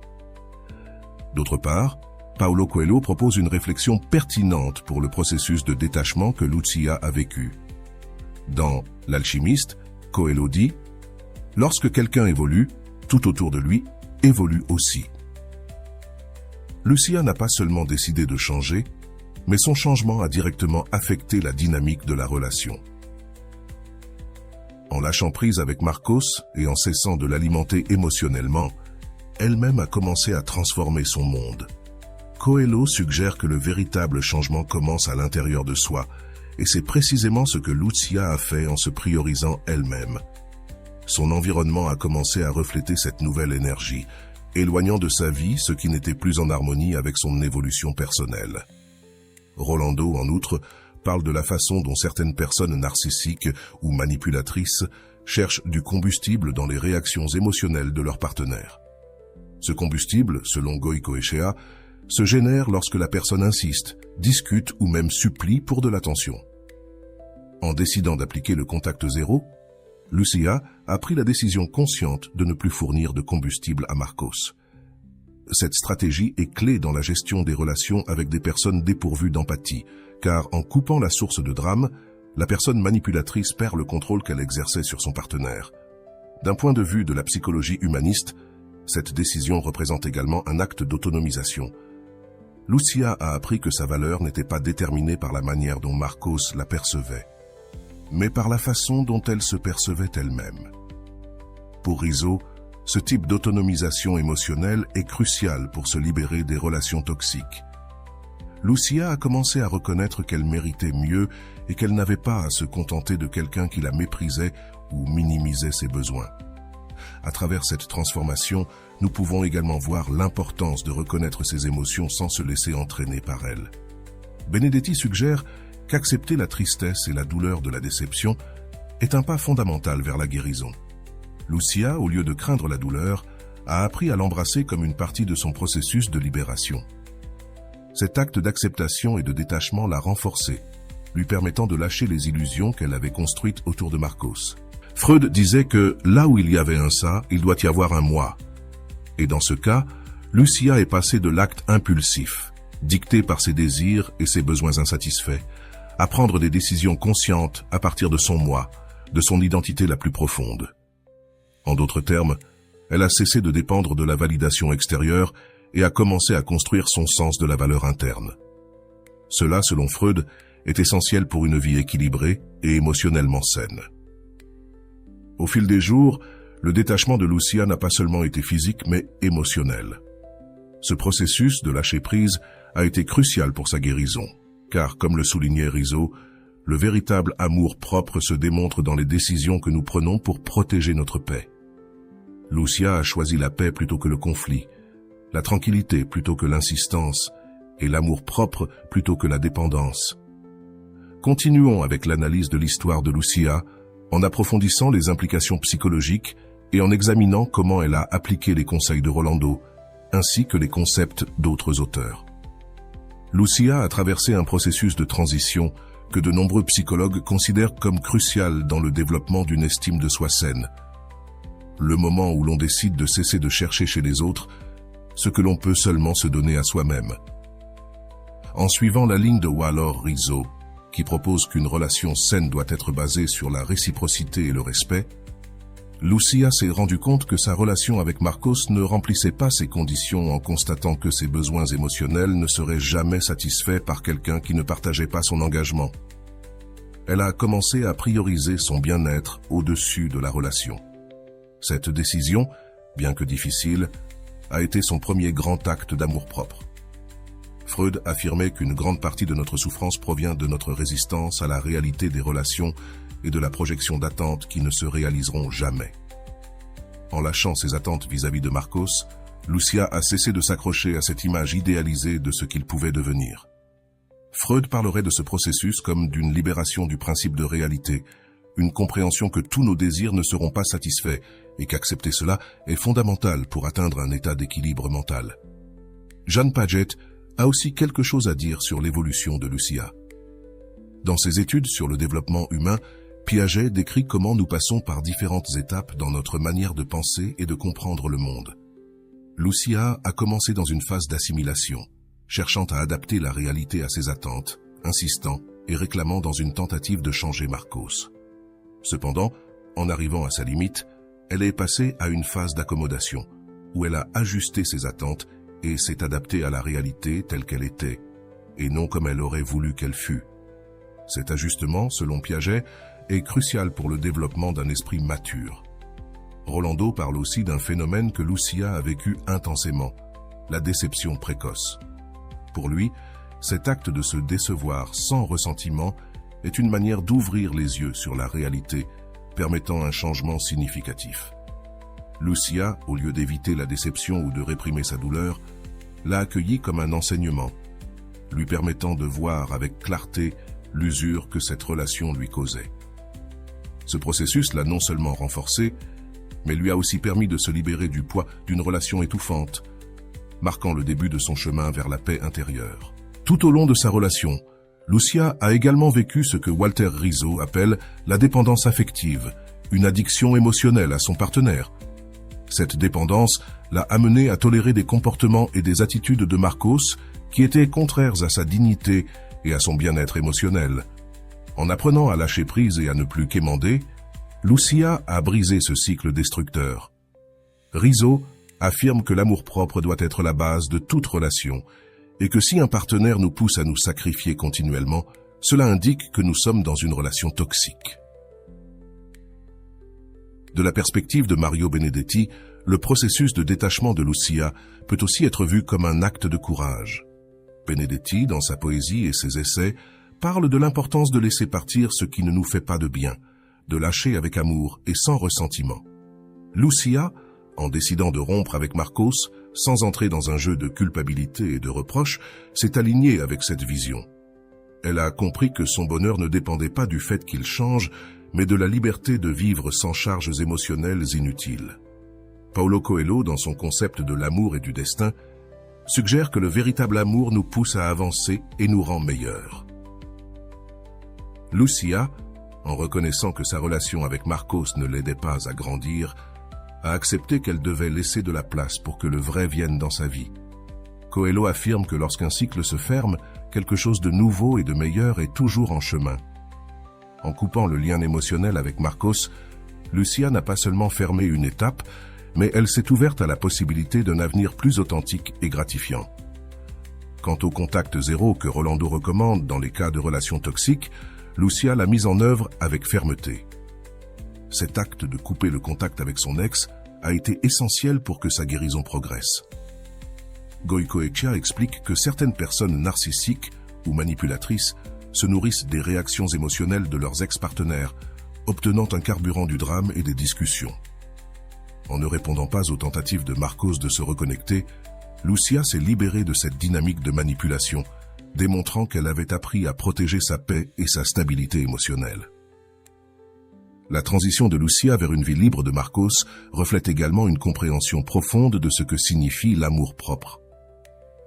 D'autre part, Paulo Coelho propose une réflexion pertinente pour le processus de détachement que Lucia a vécu. Dans L'Alchimiste, Coelho dit « Lorsque quelqu'un évolue, tout autour de lui évolue aussi. » Lucia n'a pas seulement décidé de changer, mais son changement a directement affecté la dynamique de la relation. En lâchant prise avec Marcos et en cessant de l'alimenter émotionnellement, elle-même a commencé à transformer son monde. Coelho suggère que le véritable changement commence à l'intérieur de soi, et c'est précisément ce que Lucia a fait en se priorisant elle-même. Son environnement a commencé à refléter cette nouvelle énergie, éloignant de sa vie ce qui n'était plus en harmonie avec son évolution personnelle. Rolando, en outre, parle de la façon dont certaines personnes narcissiques ou manipulatrices cherchent du combustible dans les réactions émotionnelles de leur partenaire. Ce combustible, selon Goicoechea, se génère lorsque la personne insiste, discute ou même supplie pour de l'attention. En décidant d'appliquer le contact zéro, Lucia a pris la décision consciente de ne plus fournir de combustible à Marcos. Cette stratégie est clé dans la gestion des relations avec des personnes dépourvues d'empathie, car en coupant la source de drame, la personne manipulatrice perd le contrôle qu'elle exerçait sur son partenaire. D'un point de vue de la psychologie humaniste, cette décision représente également un acte d'autonomisation. Lucia a appris que sa valeur n'était pas déterminée par la manière dont Marcos la percevait, mais par la façon dont elle se percevait elle-même. Pour Rizzo, ce type d'autonomisation émotionnelle est crucial pour se libérer des relations toxiques. Lucia a commencé à reconnaître qu'elle méritait mieux et qu'elle n'avait pas à se contenter de quelqu'un qui la méprisait ou minimisait ses besoins. À travers cette transformation, nous pouvons également voir l'importance de reconnaître ses émotions sans se laisser entraîner par elles. Benedetti suggère qu'accepter la tristesse et la douleur de la déception est un pas fondamental vers la guérison. Lucia, au lieu de craindre la douleur, a appris à l'embrasser comme une partie de son processus de libération. Cet acte d'acceptation et de détachement l'a renforcée, lui permettant de lâcher les illusions qu'elle avait construites autour de Marcos. Freud disait que là où il y avait un ça, il doit y avoir un moi. Et dans ce cas, Lucia est passée de l'acte impulsif, dicté par ses désirs et ses besoins insatisfaits, à prendre des décisions conscientes à partir de son moi, de son identité la plus profonde. En d'autres termes, elle a cessé de dépendre de la validation extérieure et a commencé à construire son sens de la valeur interne. Cela, selon Freud, est essentiel pour une vie équilibrée et émotionnellement saine. Au fil des jours, le détachement de Lucia n'a pas seulement été physique, mais émotionnel. Ce processus de lâcher prise a été crucial pour sa guérison, car, comme le soulignait Rizzo, le véritable amour propre se démontre dans les décisions que nous prenons pour protéger notre paix. Lucia a choisi la paix plutôt que le conflit, la tranquillité plutôt que l'insistance, et l'amour propre plutôt que la dépendance. Continuons avec l'analyse de l'histoire de Lucia, en approfondissant les implications psychologiques et en examinant comment elle a appliqué les conseils de Rolando, ainsi que les concepts d'autres auteurs. Lucia a traversé un processus de transition que de nombreux psychologues considèrent comme crucial dans le développement d'une estime de soi saine. Le moment où l'on décide de cesser de chercher chez les autres ce que l'on peut seulement se donner à soi-même. En suivant la ligne de Walor Rizzo, qui propose qu'une relation saine doit être basée sur la réciprocité et le respect, Lucia s'est rendu compte que sa relation avec Marcos ne remplissait pas ces conditions en constatant que ses besoins émotionnels ne seraient jamais satisfaits par quelqu'un qui ne partageait pas son engagement. Elle a commencé à prioriser son bien-être au-dessus de la relation. Cette décision, bien que difficile, a été son premier grand acte d'amour-propre. Freud affirmait qu'une grande partie de notre souffrance provient de notre résistance à la réalité des relations et de la projection d'attentes qui ne se réaliseront jamais. En lâchant ses attentes vis-à-vis de Marcos, Lucia a cessé de s'accrocher à cette image idéalisée de ce qu'il pouvait devenir. Freud parlerait de ce processus comme d'une libération du principe de réalité, une compréhension que tous nos désirs ne seront pas satisfaits et qu'accepter cela est fondamental pour atteindre un état d'équilibre mental. Jeanne Paget a aussi quelque chose à dire sur l'évolution de Lucia. Dans ses études sur le développement humain, Piaget décrit comment nous passons par différentes étapes dans notre manière de penser et de comprendre le monde. Lucia a commencé dans une phase d'assimilation, cherchant à adapter la réalité à ses attentes, insistant et réclamant dans une tentative de changer Marcos. Cependant, en arrivant à sa limite, elle est passée à une phase d'accommodation, où elle a ajusté ses attentes et s'est adaptée à la réalité telle qu'elle était, et non comme elle aurait voulu qu'elle fût. Cet ajustement, selon Piaget, est crucial pour le développement d'un esprit mature. Rolando parle aussi d'un phénomène que Lucia a vécu intensément, la déception précoce. Pour lui, cet acte de se décevoir sans ressentiment est une manière d'ouvrir les yeux sur la réalité, permettant un changement significatif. Lucia, au lieu d'éviter la déception ou de réprimer sa douleur, l'a accueilli comme un enseignement, lui permettant de voir avec clarté l'usure que cette relation lui causait. Ce processus l'a non seulement renforcé, mais lui a aussi permis de se libérer du poids d'une relation étouffante, marquant le début de son chemin vers la paix intérieure. Tout au long de sa relation, Lucia a également vécu ce que Walter Rizzo appelle la dépendance affective, une addiction émotionnelle à son partenaire. Cette dépendance l'a amenée à tolérer des comportements et des attitudes de Marcos qui étaient contraires à sa dignité et à son bien-être émotionnel. En apprenant à lâcher prise et à ne plus quémander, Lucia a brisé ce cycle destructeur. Rizzo affirme que l'amour-propre doit être la base de toute relation et que si un partenaire nous pousse à nous sacrifier continuellement, cela indique que nous sommes dans une relation toxique. De la perspective de Mario Benedetti, le processus de détachement de Lucia peut aussi être vu comme un acte de courage. Benedetti, dans sa poésie et ses essais, parle de l'importance de laisser partir ce qui ne nous fait pas de bien, de lâcher avec amour et sans ressentiment. Lucia, en décidant de rompre avec Marcos, sans entrer dans un jeu de culpabilité et de reproche, s'est alignée avec cette vision. Elle a compris que son bonheur ne dépendait pas du fait qu'il change, mais de la liberté de vivre sans charges émotionnelles inutiles. Paulo Coelho, dans son concept de l'amour et du destin, suggère que le véritable amour nous pousse à avancer et nous rend meilleurs. Lucia, en reconnaissant que sa relation avec Marcos ne l'aidait pas à grandir, a accepté qu'elle devait laisser de la place pour que le vrai vienne dans sa vie. Coelho affirme que lorsqu'un cycle se ferme, quelque chose de nouveau et de meilleur est toujours en chemin. En coupant le lien émotionnel avec Marcos, Lucia n'a pas seulement fermé une étape, mais elle s'est ouverte à la possibilité d'un avenir plus authentique et gratifiant. Quant au contact zéro que Rolando recommande dans les cas de relations toxiques, Lucia l'a mise en œuvre avec fermeté. cet acte de couper le contact avec son ex a été essentiel pour que sa guérison progresse. Goicoechea explique que certaines personnes narcissiques ou manipulatrices se nourrissent des réactions émotionnelles de leurs ex-partenaires, obtenant un carburant du drame et des discussions. En ne répondant pas aux tentatives de Marcos de se reconnecter, Lucia s'est libérée de cette dynamique de manipulation, démontrant qu'elle avait appris à protéger sa paix et sa stabilité émotionnelle. La transition de Lucia vers une vie libre de Marcos reflète également une compréhension profonde de ce que signifie l'amour-propre.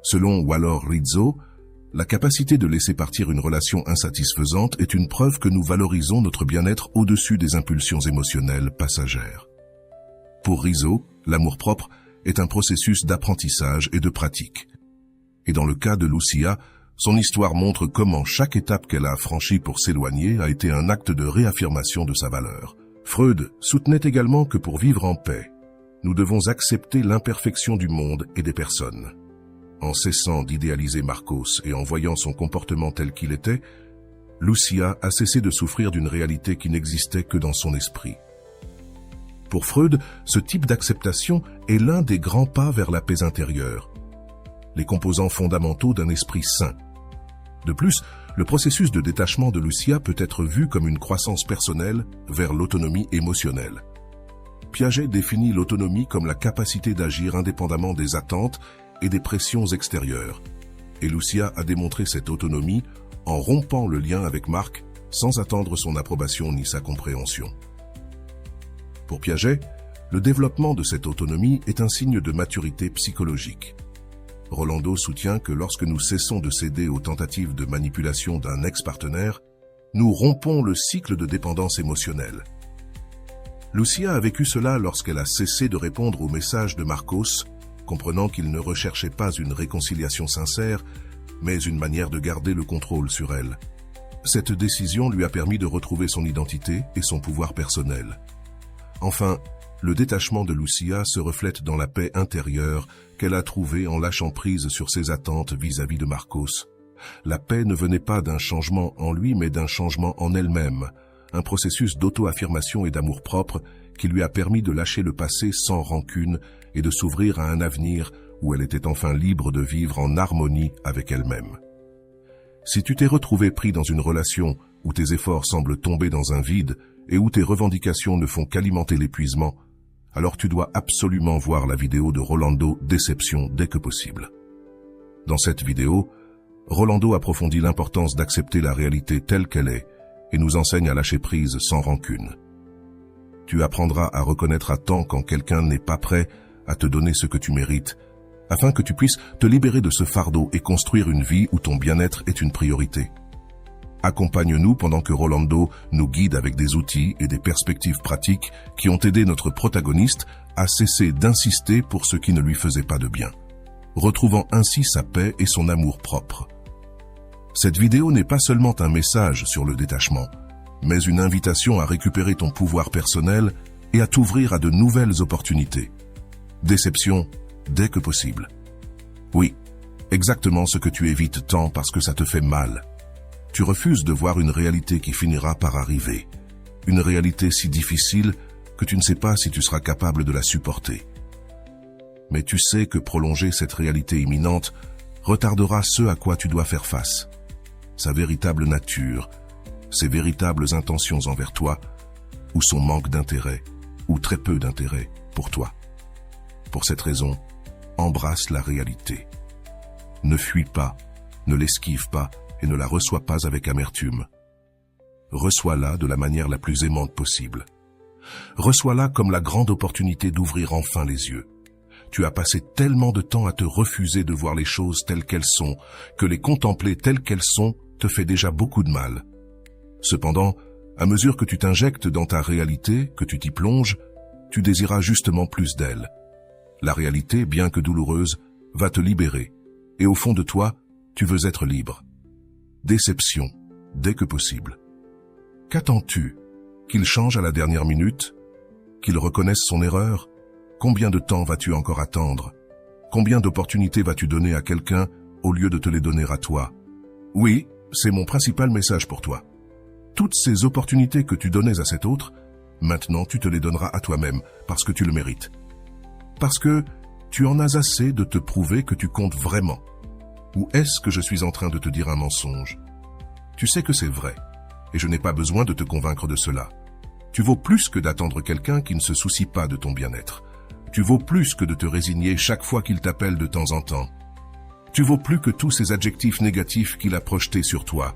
Selon Walor Rizzo, la capacité de laisser partir une relation insatisfaisante est une preuve que nous valorisons notre bien-être au-dessus des impulsions émotionnelles passagères. Pour Rizzo, l'amour-propre est un processus d'apprentissage et de pratique. Et dans le cas de Lucia, son histoire montre comment chaque étape qu'elle a franchie pour s'éloigner a été un acte de réaffirmation de sa valeur. Freud soutenait également que pour vivre en paix, nous devons accepter l'imperfection du monde et des personnes. En cessant d'idéaliser Marcos et en voyant son comportement tel qu'il était, Lucia a cessé de souffrir d'une réalité qui n'existait que dans son esprit. Pour Freud, ce type d'acceptation est l'un des grands pas vers la paix intérieure, les composants fondamentaux d'un esprit sain. De plus, le processus de détachement de Lucia peut être vu comme une croissance personnelle vers l'autonomie émotionnelle. Piaget définit l'autonomie comme la capacité d'agir indépendamment des attentes et des pressions extérieures. Et Lucia a démontré cette autonomie en rompant le lien avec Marc sans attendre son approbation ni sa compréhension. Pour Piaget, le développement de cette autonomie est un signe de maturité psychologique. Rolando soutient que lorsque nous cessons de céder aux tentatives de manipulation d'un ex-partenaire, nous rompons le cycle de dépendance émotionnelle. Lucia a vécu cela lorsqu'elle a cessé de répondre aux messages de Marcos, comprenant qu'il ne recherchait pas une réconciliation sincère, mais une manière de garder le contrôle sur elle. Cette décision lui a permis de retrouver son identité et son pouvoir personnel. Enfin, le détachement de Lucia se reflète dans la paix intérieure qu'elle a trouvée en lâchant prise sur ses attentes vis-à-vis de Marcos. La paix ne venait pas d'un changement en lui, mais d'un changement en elle-même, un processus d'auto-affirmation et d'amour-propre qui lui a permis de lâcher le passé sans rancune et de s'ouvrir à un avenir où elle était enfin libre de vivre en harmonie avec elle-même. Si tu t'es retrouvé pris dans une relation où tes efforts semblent tomber dans un vide et où tes revendications ne font qu'alimenter l'épuisement, alors tu dois absolument voir la vidéo de Rolando Déception dès que possible. Dans cette vidéo, Rolando approfondit l'importance d'accepter la réalité telle qu'elle est et nous enseigne à lâcher prise sans rancune. Tu apprendras à reconnaître à temps quand quelqu'un n'est pas prêt à te donner ce que tu mérites, afin que tu puisses te libérer de ce fardeau et construire une vie où ton bien-être est une priorité. Accompagne-nous pendant que Rolando nous guide avec des outils et des perspectives pratiques qui ont aidé notre protagoniste à cesser d'insister pour ce qui ne lui faisait pas de bien, retrouvant ainsi sa paix et son amour propre. Cette vidéo n'est pas seulement un message sur le détachement, mais une invitation à récupérer ton pouvoir personnel et à t'ouvrir à de nouvelles opportunités. Déception dès que possible. Oui, exactement ce que tu évites tant parce que ça te fait mal. Tu refuses de voir une réalité qui finira par arriver. Une réalité si difficile que tu ne sais pas si tu seras capable de la supporter. Mais tu sais que prolonger cette réalité imminente retardera ce à quoi tu dois faire face. Sa véritable nature, ses véritables intentions envers toi, ou son manque d'intérêt, ou très peu d'intérêt pour toi. Pour cette raison, embrasse la réalité. Ne fuis pas, ne l'esquive pas et ne la reçois pas avec amertume. Reçois-la de la manière la plus aimante possible. Reçois-la comme la grande opportunité d'ouvrir enfin les yeux. Tu as passé tellement de temps à te refuser de voir les choses telles qu'elles sont, que les contempler telles qu'elles sont te fait déjà beaucoup de mal. Cependant, à mesure que tu t'injectes dans ta réalité, que tu t'y plonges, tu désiras justement plus d'elle. La réalité, bien que douloureuse, va te libérer, et au fond de toi, tu veux être libre. Déception, dès que possible. Qu'attends-tu? Qu'il change à la dernière minute? Qu'il reconnaisse son erreur? Combien de temps vas-tu encore attendre? Combien d'opportunités vas-tu donner à quelqu'un au lieu de te les donner à toi? Oui, c'est mon principal message pour toi. Toutes ces opportunités que tu donnais à cet autre, Maintenant, tu te les donneras à toi-même parce que tu le mérites. Parce que tu en as assez de te prouver que tu comptes vraiment. Ou est-ce que je suis en train de te dire un mensonge? Tu sais que c'est vrai, et je n'ai pas besoin de te convaincre de cela. Tu vaux plus que d'attendre quelqu'un qui ne se soucie pas de ton bien-être. Tu vaux plus que de te résigner chaque fois qu'il t'appelle de temps en temps. Tu vaux plus que tous ces adjectifs négatifs qu'il a projetés sur toi.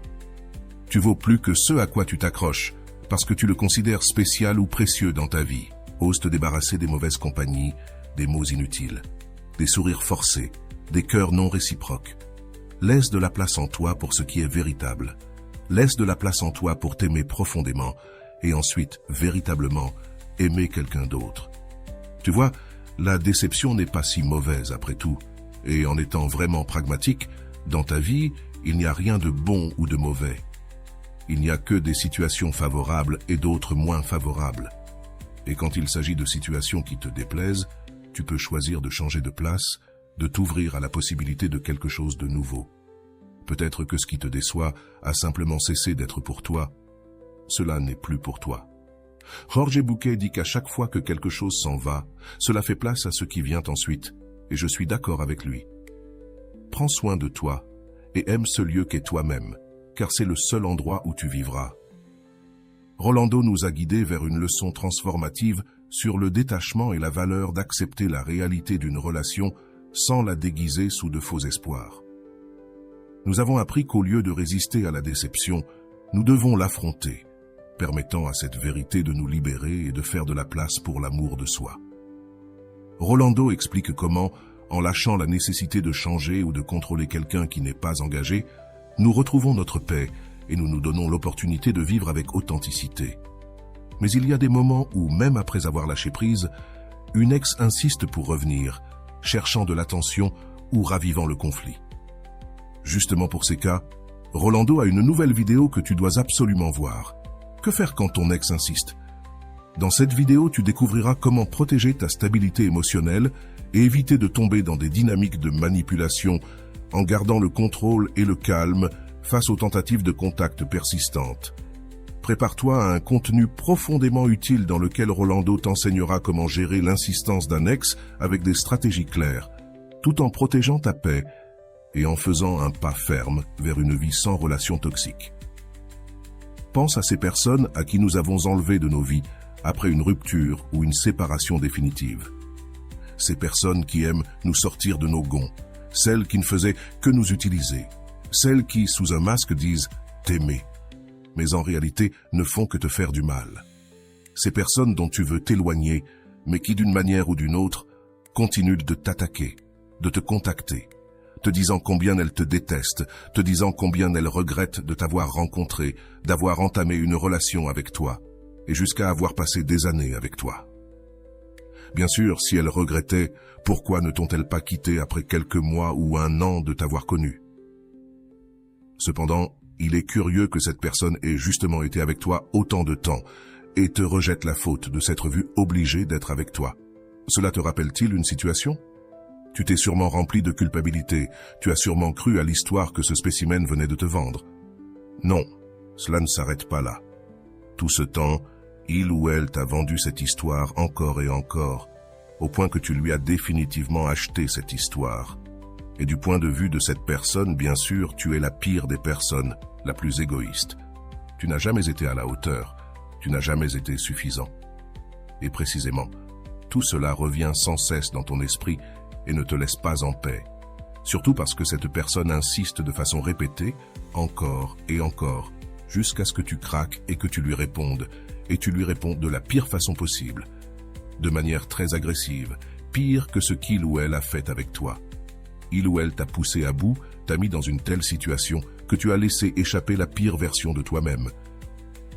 Tu vaux plus que ce à quoi tu t'accroches, parce que tu le considères spécial ou précieux dans ta vie. Ose te débarrasser des mauvaises compagnies, des mots inutiles, des sourires forcés, des cœurs non réciproques. Laisse de la place en toi pour ce qui est véritable. Laisse de la place en toi pour t'aimer profondément et ensuite, véritablement, aimer quelqu'un d'autre. Tu vois, la déception n'est pas si mauvaise après tout. Et en étant vraiment pragmatique, dans ta vie, il n'y a rien de bon ou de mauvais. Il n'y a que des situations favorables et d'autres moins favorables. Et quand il s'agit de situations qui te déplaisent, tu peux choisir de changer de place, de t'ouvrir à la possibilité de quelque chose de nouveau. Peut-être que ce qui te déçoit a simplement cessé d'être pour toi. Cela n'est plus pour toi. Jorge Bucay dit qu'à chaque fois que quelque chose s'en va, cela fait place à ce qui vient ensuite, et je suis d'accord avec lui. Prends soin de toi et aime ce lieu qu'est toi-même, car c'est le seul endroit où tu vivras. Rolando nous a guidés vers une leçon transformative sur le détachement et la valeur d'accepter la réalité d'une relation sans la déguiser sous de faux espoirs. Nous avons appris qu'au lieu de résister à la déception, nous devons l'affronter, permettant à cette vérité de nous libérer et de faire de la place pour l'amour de soi. Rolando explique comment, en lâchant la nécessité de changer ou de contrôler quelqu'un qui n'est pas engagé, nous retrouvons notre paix et nous nous donnons l'opportunité de vivre avec authenticité. Mais il y a des moments où, même après avoir lâché prise, une ex insiste pour revenir, cherchant de l'attention ou ravivant le conflit. Justement pour ces cas, Rolando a une nouvelle vidéo que tu dois absolument voir. Que faire quand ton ex insiste? Dans cette vidéo, tu découvriras comment protéger ta stabilité émotionnelle et éviter de tomber dans des dynamiques de manipulation en gardant le contrôle et le calme face aux tentatives de contact persistantes. Prépare-toi à un contenu profondément utile dans lequel Rolando t'enseignera comment gérer l'insistance d'un ex avec des stratégies claires, tout en protégeant ta paix et en faisant un pas ferme vers une vie sans relations toxiques. Pense à ces personnes à qui nous avons enlevé de nos vies après une rupture ou une séparation définitive. Ces personnes qui aiment nous sortir de nos gonds, celles qui ne faisaient que nous utiliser, celles qui, sous un masque, disent « t'aimer », mais en réalité ne font que te faire du mal. Ces personnes dont tu veux t'éloigner, mais qui d'une manière ou d'une autre, continuent de t'attaquer, de te contacter, te disant combien elles te détestent, te disant combien elles regrettent de t'avoir rencontré, d'avoir entamé une relation avec toi, et jusqu'à avoir passé des années avec toi. Bien sûr, si elles regrettaient, pourquoi ne t'ont-elles pas quitté après quelques mois ou un an de t'avoir connu? Cependant, il est curieux que cette personne ait justement été avec toi autant de temps et te rejette la faute de s'être vue obligée d'être avec toi. Cela te rappelle-t-il une situation? Tu t'es sûrement rempli de culpabilité, tu as sûrement cru à l'histoire que ce spécimen venait de te vendre. Non, cela ne s'arrête pas là. Tout ce temps, il ou elle t'a vendu cette histoire encore et encore, au point que tu lui as définitivement acheté cette histoire. Et du point de vue de cette personne, bien sûr, tu es la pire des personnes, la plus égoïste. Tu n'as jamais été à la hauteur, tu n'as jamais été suffisant. Et précisément, tout cela revient sans cesse dans ton esprit et ne te laisse pas en paix. Surtout parce que cette personne insiste de façon répétée, encore et encore, jusqu'à ce que tu craques et que tu lui répondes. Et tu lui réponds de la pire façon possible, de manière très agressive, pire que ce qu'il ou elle a fait avec toi. Il ou elle t'a poussé à bout, t'a mis dans une telle situation que tu as laissé échapper la pire version de toi-même.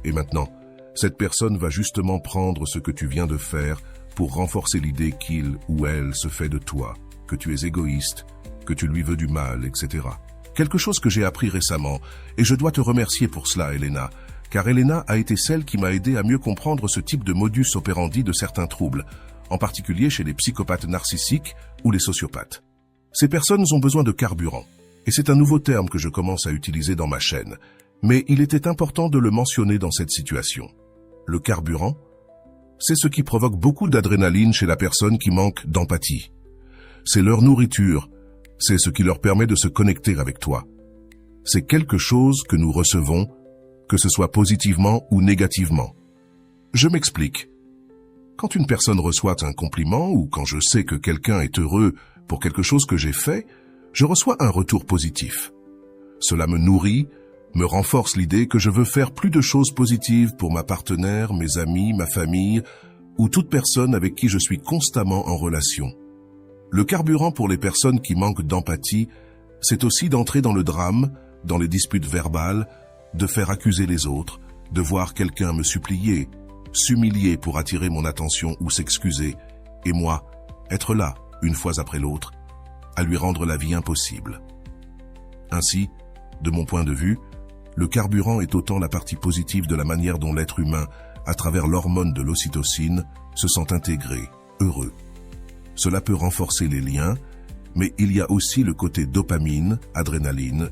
Et maintenant, cette personne va justement prendre ce que tu viens de faire pour renforcer l'idée qu'il ou elle se fait de toi, que tu es égoïste, que tu lui veux du mal, etc. Quelque chose que j'ai appris récemment, et je dois te remercier pour cela, Elena, car Elena a été celle qui m'a aidé à mieux comprendre ce type de modus operandi de certains troubles, en particulier chez les psychopathes narcissiques ou les sociopathes. Ces personnes ont besoin de carburant, et c'est un nouveau terme que je commence à utiliser dans ma chaîne, mais il était important de le mentionner dans cette situation. Le carburant, C'est ce qui provoque beaucoup d'adrénaline chez la personne qui manque d'empathie. C'est leur nourriture, c'est ce qui leur permet de se connecter avec toi. C'est quelque chose que nous recevons, que ce soit positivement ou négativement. Je m'explique. Quand une personne reçoit un compliment ou quand je sais que quelqu'un est heureux pour quelque chose que j'ai fait, je reçois un retour positif. Cela me nourrit, me renforce l'idée que je veux faire plus de choses positives pour ma partenaire, mes amis, ma famille ou toute personne avec qui je suis constamment en relation. Le carburant pour les personnes qui manquent d'empathie, c'est aussi d'entrer dans le drame, dans les disputes verbales, de faire accuser les autres, de voir quelqu'un me supplier, s'humilier pour attirer mon attention ou s'excuser, et moi, être là, une fois après l'autre, à lui rendre la vie impossible. Ainsi, de mon point de vue, le carburant est autant la partie positive de la manière dont l'être humain, à travers l'hormone de l'ocytocine, se sent intégré, heureux. Cela peut renforcer les liens, mais il y a aussi le côté dopamine, adrénaline,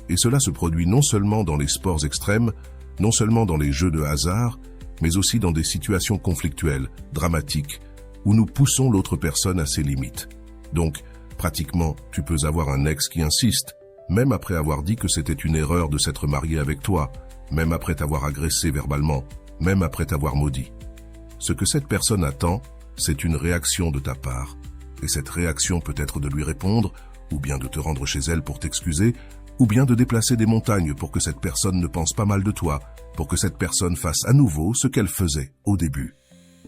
et cela se produit non seulement dans les sports extrêmes, non seulement dans les jeux de hasard, mais aussi dans des situations conflictuelles, dramatiques, où nous poussons l'autre personne à ses limites. Donc, pratiquement, tu peux avoir un ex qui insiste, même après avoir dit que c'était une erreur de s'être marié avec toi, même après t'avoir agressé verbalement, même après t'avoir maudit. Ce que cette personne attend, c'est une réaction de ta part, et cette réaction peut être de lui répondre, ou bien de te rendre chez elle pour t'excuser, ou bien de déplacer des montagnes pour que cette personne ne pense pas mal de toi, pour que cette personne fasse à nouveau ce qu'elle faisait au début.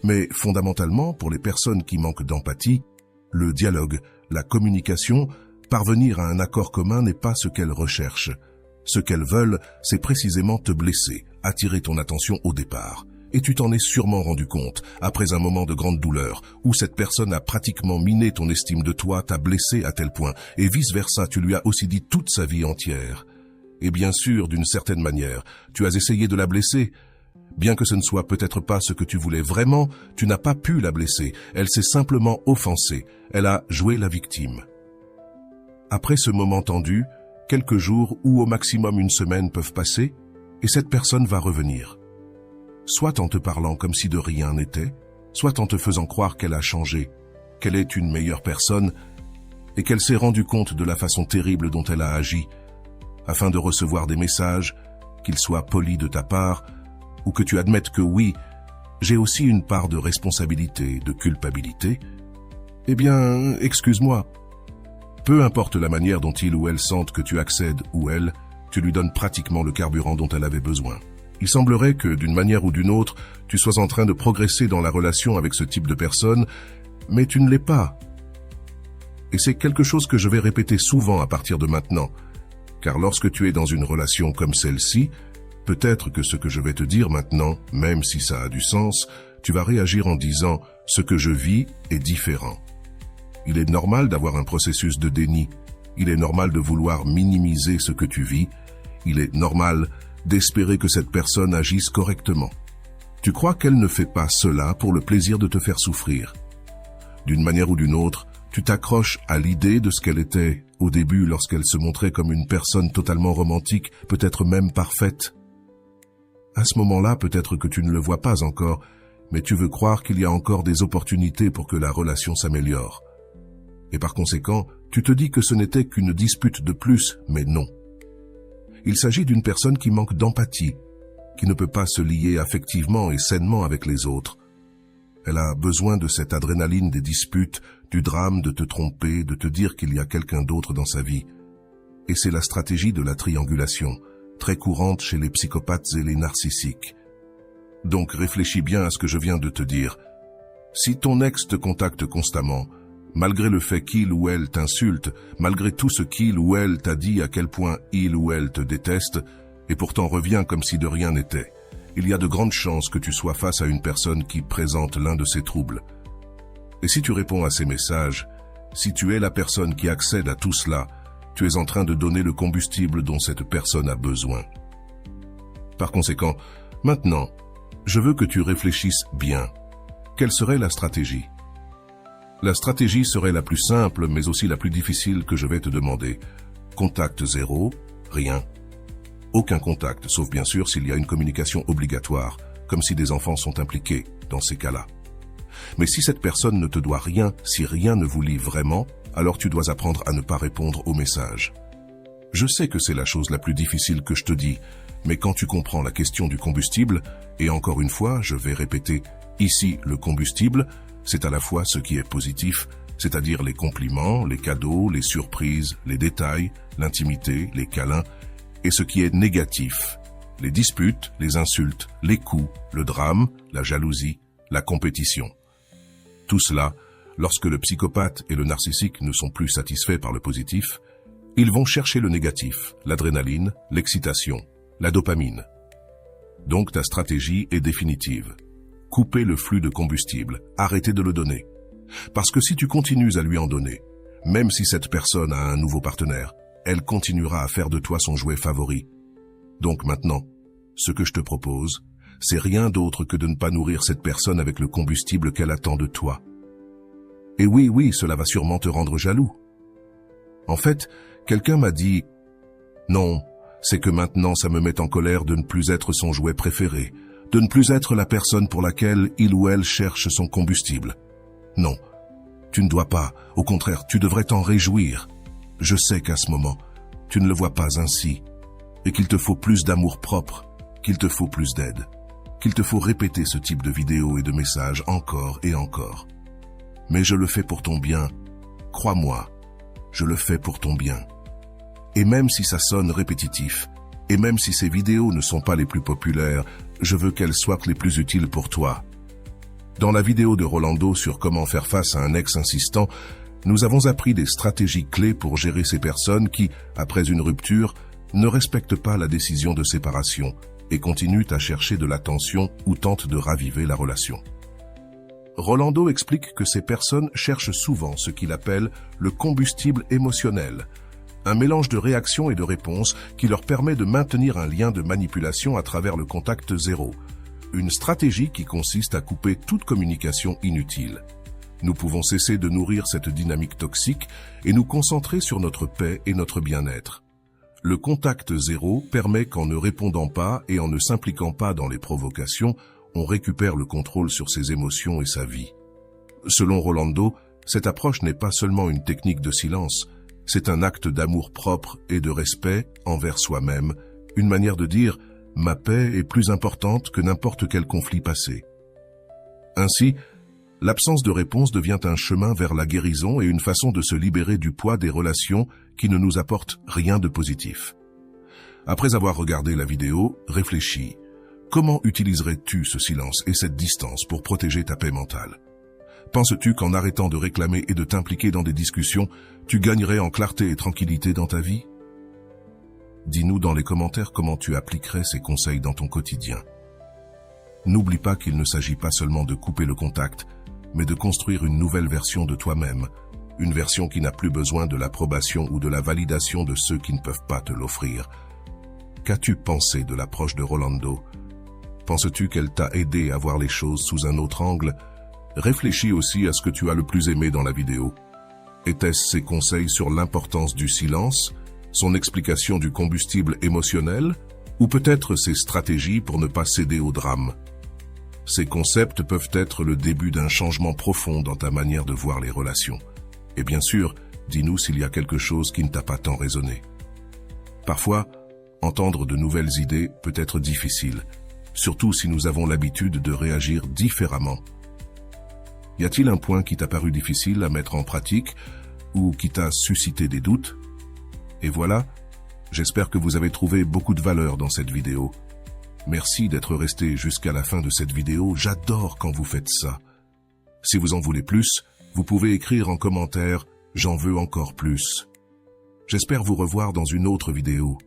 Mais fondamentalement, pour les personnes qui manquent d'empathie, le dialogue, la communication, parvenir à un accord commun n'est pas ce qu'elles recherchent. Ce qu'elles veulent, c'est précisément te blesser, attirer ton attention au départ. Et tu t'en es sûrement rendu compte, après un moment de grande douleur, où cette personne a pratiquement miné ton estime de toi, t'a blessé à tel point, et vice-versa, tu lui as aussi dit toute sa vie entière. Et bien sûr, d'une certaine manière, tu as essayé de la blesser. Bien que ce ne soit peut-être pas ce que tu voulais vraiment, tu n'as pas pu la blesser, elle s'est simplement offensée, elle a joué la victime. Après ce moment tendu, quelques jours ou au maximum une semaine peuvent passer, et cette personne va revenir. Soit en te parlant comme si de rien n'était, soit en te faisant croire qu'elle a changé, qu'elle est une meilleure personne et qu'elle s'est rendue compte de la façon terrible dont elle a agi, afin de recevoir des messages, qu'ils soient polis de ta part, ou que tu admettes que oui, j'ai aussi une part de responsabilité, de culpabilité. Eh bien, excuse-moi. Peu importe la manière dont il ou elle sente que tu accèdes ou elle, tu lui donnes pratiquement le carburant dont elle avait besoin. Il semblerait que, d'une manière ou d'une autre, tu sois en train de progresser dans la relation avec ce type de personne, mais tu ne l'es pas. Et c'est quelque chose que je vais répéter souvent à partir de maintenant, car lorsque tu es dans une relation comme celle-ci, peut-être que ce que je vais te dire maintenant, même si ça a du sens, tu vas réagir en disant « ce que je vis est différent ». Il est normal d'avoir un processus de déni, il est normal de vouloir minimiser ce que tu vis, il est normal d'espérer que cette personne agisse correctement. Tu crois qu'elle ne fait pas cela pour le plaisir de te faire souffrir. D'une manière ou d'une autre, tu t'accroches à l'idée de ce qu'elle était au début lorsqu'elle se montrait comme une personne totalement romantique, peut-être même parfaite. À ce moment-là, peut-être que tu ne le vois pas encore, mais tu veux croire qu'il y a encore des opportunités pour que la relation s'améliore. Et par conséquent, tu te dis que ce n'était qu'une dispute de plus, mais non. Il s'agit d'une personne qui manque d'empathie, qui ne peut pas se lier affectivement et sainement avec les autres. Elle a besoin de cette adrénaline des disputes, du drame de te tromper, de te dire qu'il y a quelqu'un d'autre dans sa vie. Et c'est la stratégie de la triangulation, très courante chez les psychopathes et les narcissiques. Donc réfléchis bien à ce que je viens de te dire. Si ton ex te contacte constamment, malgré le fait qu'il ou elle t'insulte, malgré tout ce qu'il ou elle t'a dit à quel point il ou elle te déteste, et pourtant revient comme si de rien n'était, il y a de grandes chances que tu sois face à une personne qui présente l'un de ces troubles. Et si tu réponds à ces messages, si tu es la personne qui accède à tout cela, tu es en train de donner le combustible dont cette personne a besoin. Par conséquent, maintenant, je veux que tu réfléchisses bien. Quelle serait la stratégie ? La stratégie serait la plus simple, mais aussi la plus difficile que je vais te demander. Contact zéro, rien. Aucun contact, sauf bien sûr s'il y a une communication obligatoire, comme si des enfants sont impliqués. dans ces cas-là. Mais si cette personne ne te doit rien, si rien ne vous lie vraiment, alors tu dois apprendre à ne pas répondre aux messages. Je sais que c'est la chose la plus difficile que je te dis, mais quand tu comprends la question du combustible, et encore une fois, je vais répéter, ici, le combustible, c'est à la fois ce qui est positif, c'est-à-dire les compliments, les cadeaux, les surprises, les détails, l'intimité, les câlins, et ce qui est négatif, les disputes, les insultes, les coups, le drame, la jalousie, la compétition. Tout cela, lorsque le psychopathe et le narcissique ne sont plus satisfaits par le positif, ils vont chercher le négatif, l'adrénaline, l'excitation, la dopamine. Donc ta stratégie est définitive. Couper le flux de combustible, arrêtez de le donner. Parce que si tu continues à lui en donner, même si cette personne a un nouveau partenaire, elle continuera à faire de toi son jouet favori. Donc maintenant, ce que je te propose, c'est rien d'autre que de ne pas nourrir cette personne avec le combustible qu'elle attend de toi. Et oui, cela va sûrement te rendre jaloux. En fait, quelqu'un m'a dit « Non, c'est que maintenant ça me met en colère de ne plus être son jouet préféré, de ne plus être la personne pour laquelle il ou elle cherche son combustible. Non, tu ne dois pas, au contraire, tu devrais t'en réjouir. Je sais qu'à ce moment, tu ne le vois pas ainsi, et qu'il te faut plus d'amour propre, qu'il te faut plus d'aide, qu'il te faut répéter ce type de vidéos et de messages encore et encore. Mais je le fais pour ton bien, crois-moi, je le fais pour ton bien. Et même si ça sonne répétitif, et même si ces vidéos ne sont pas les plus populaires, je veux qu'elles soient les plus utiles pour toi. Dans la vidéo de Rolando sur comment faire face à un ex insistant, nous avons appris des stratégies clés pour gérer ces personnes qui, après une rupture, ne respectent pas la décision de séparation et continuent à chercher de l'attention ou tentent de raviver la relation. Rolando explique que ces personnes cherchent souvent ce qu'il appelle le combustible émotionnel, un mélange de réactions et de réponses qui leur permet de maintenir un lien de manipulation à travers le contact zéro, une stratégie qui consiste à couper toute communication inutile. Nous pouvons cesser de nourrir cette dynamique toxique et nous concentrer sur notre paix et notre bien-être. Le contact zéro permet qu'en ne répondant pas et en ne s'impliquant pas dans les provocations, on récupère le contrôle sur ses émotions et sa vie. Selon Rolando, cette approche n'est pas seulement une technique de silence, c'est un acte d'amour propre et de respect envers soi-même, une manière de dire « ma paix est plus importante que n'importe quel conflit passé ». Ainsi, l'absence de réponse devient un chemin vers la guérison et une façon de se libérer du poids des relations qui ne nous apportent rien de positif. Après avoir regardé la vidéo, réfléchis. Comment utiliserais-tu ce silence et cette distance pour protéger ta paix mentale? Penses-tu qu'en arrêtant de réclamer et de t'impliquer dans des discussions, tu gagnerais en clarté et tranquillité dans ta vie? Dis-nous dans les commentaires comment tu appliquerais ces conseils dans ton quotidien. N'oublie pas qu'il ne s'agit pas seulement de couper le contact, mais de construire une nouvelle version de toi-même, une version qui n'a plus besoin de l'approbation ou de la validation de ceux qui ne peuvent pas te l'offrir. Qu'as-tu pensé de l'approche de Rolando? Penses-tu qu'elle t'a aidé à voir les choses sous un autre angle? Réfléchis aussi à ce que tu as le plus aimé dans la vidéo. Était-ce ses conseils sur l'importance du silence, son explication du combustible émotionnel, ou peut-être ses stratégies pour ne pas céder au drame? Ces concepts peuvent être le début d'un changement profond dans ta manière de voir les relations. Et bien sûr, dis-nous s'il y a quelque chose qui ne t'a pas tant résonné. Parfois, entendre de nouvelles idées peut être difficile, surtout si nous avons l'habitude de réagir différemment. Y a-t-il un point qui t'a paru difficile à mettre en pratique ou qui t'a suscité des doutes? Et voilà, j'espère que vous avez trouvé beaucoup de valeur dans cette vidéo. Merci d'être resté jusqu'à la fin de cette vidéo, j'adore quand vous faites ça. Si vous en voulez plus, vous pouvez écrire en commentaire « J'en veux encore plus ». J'espère vous revoir dans une autre vidéo.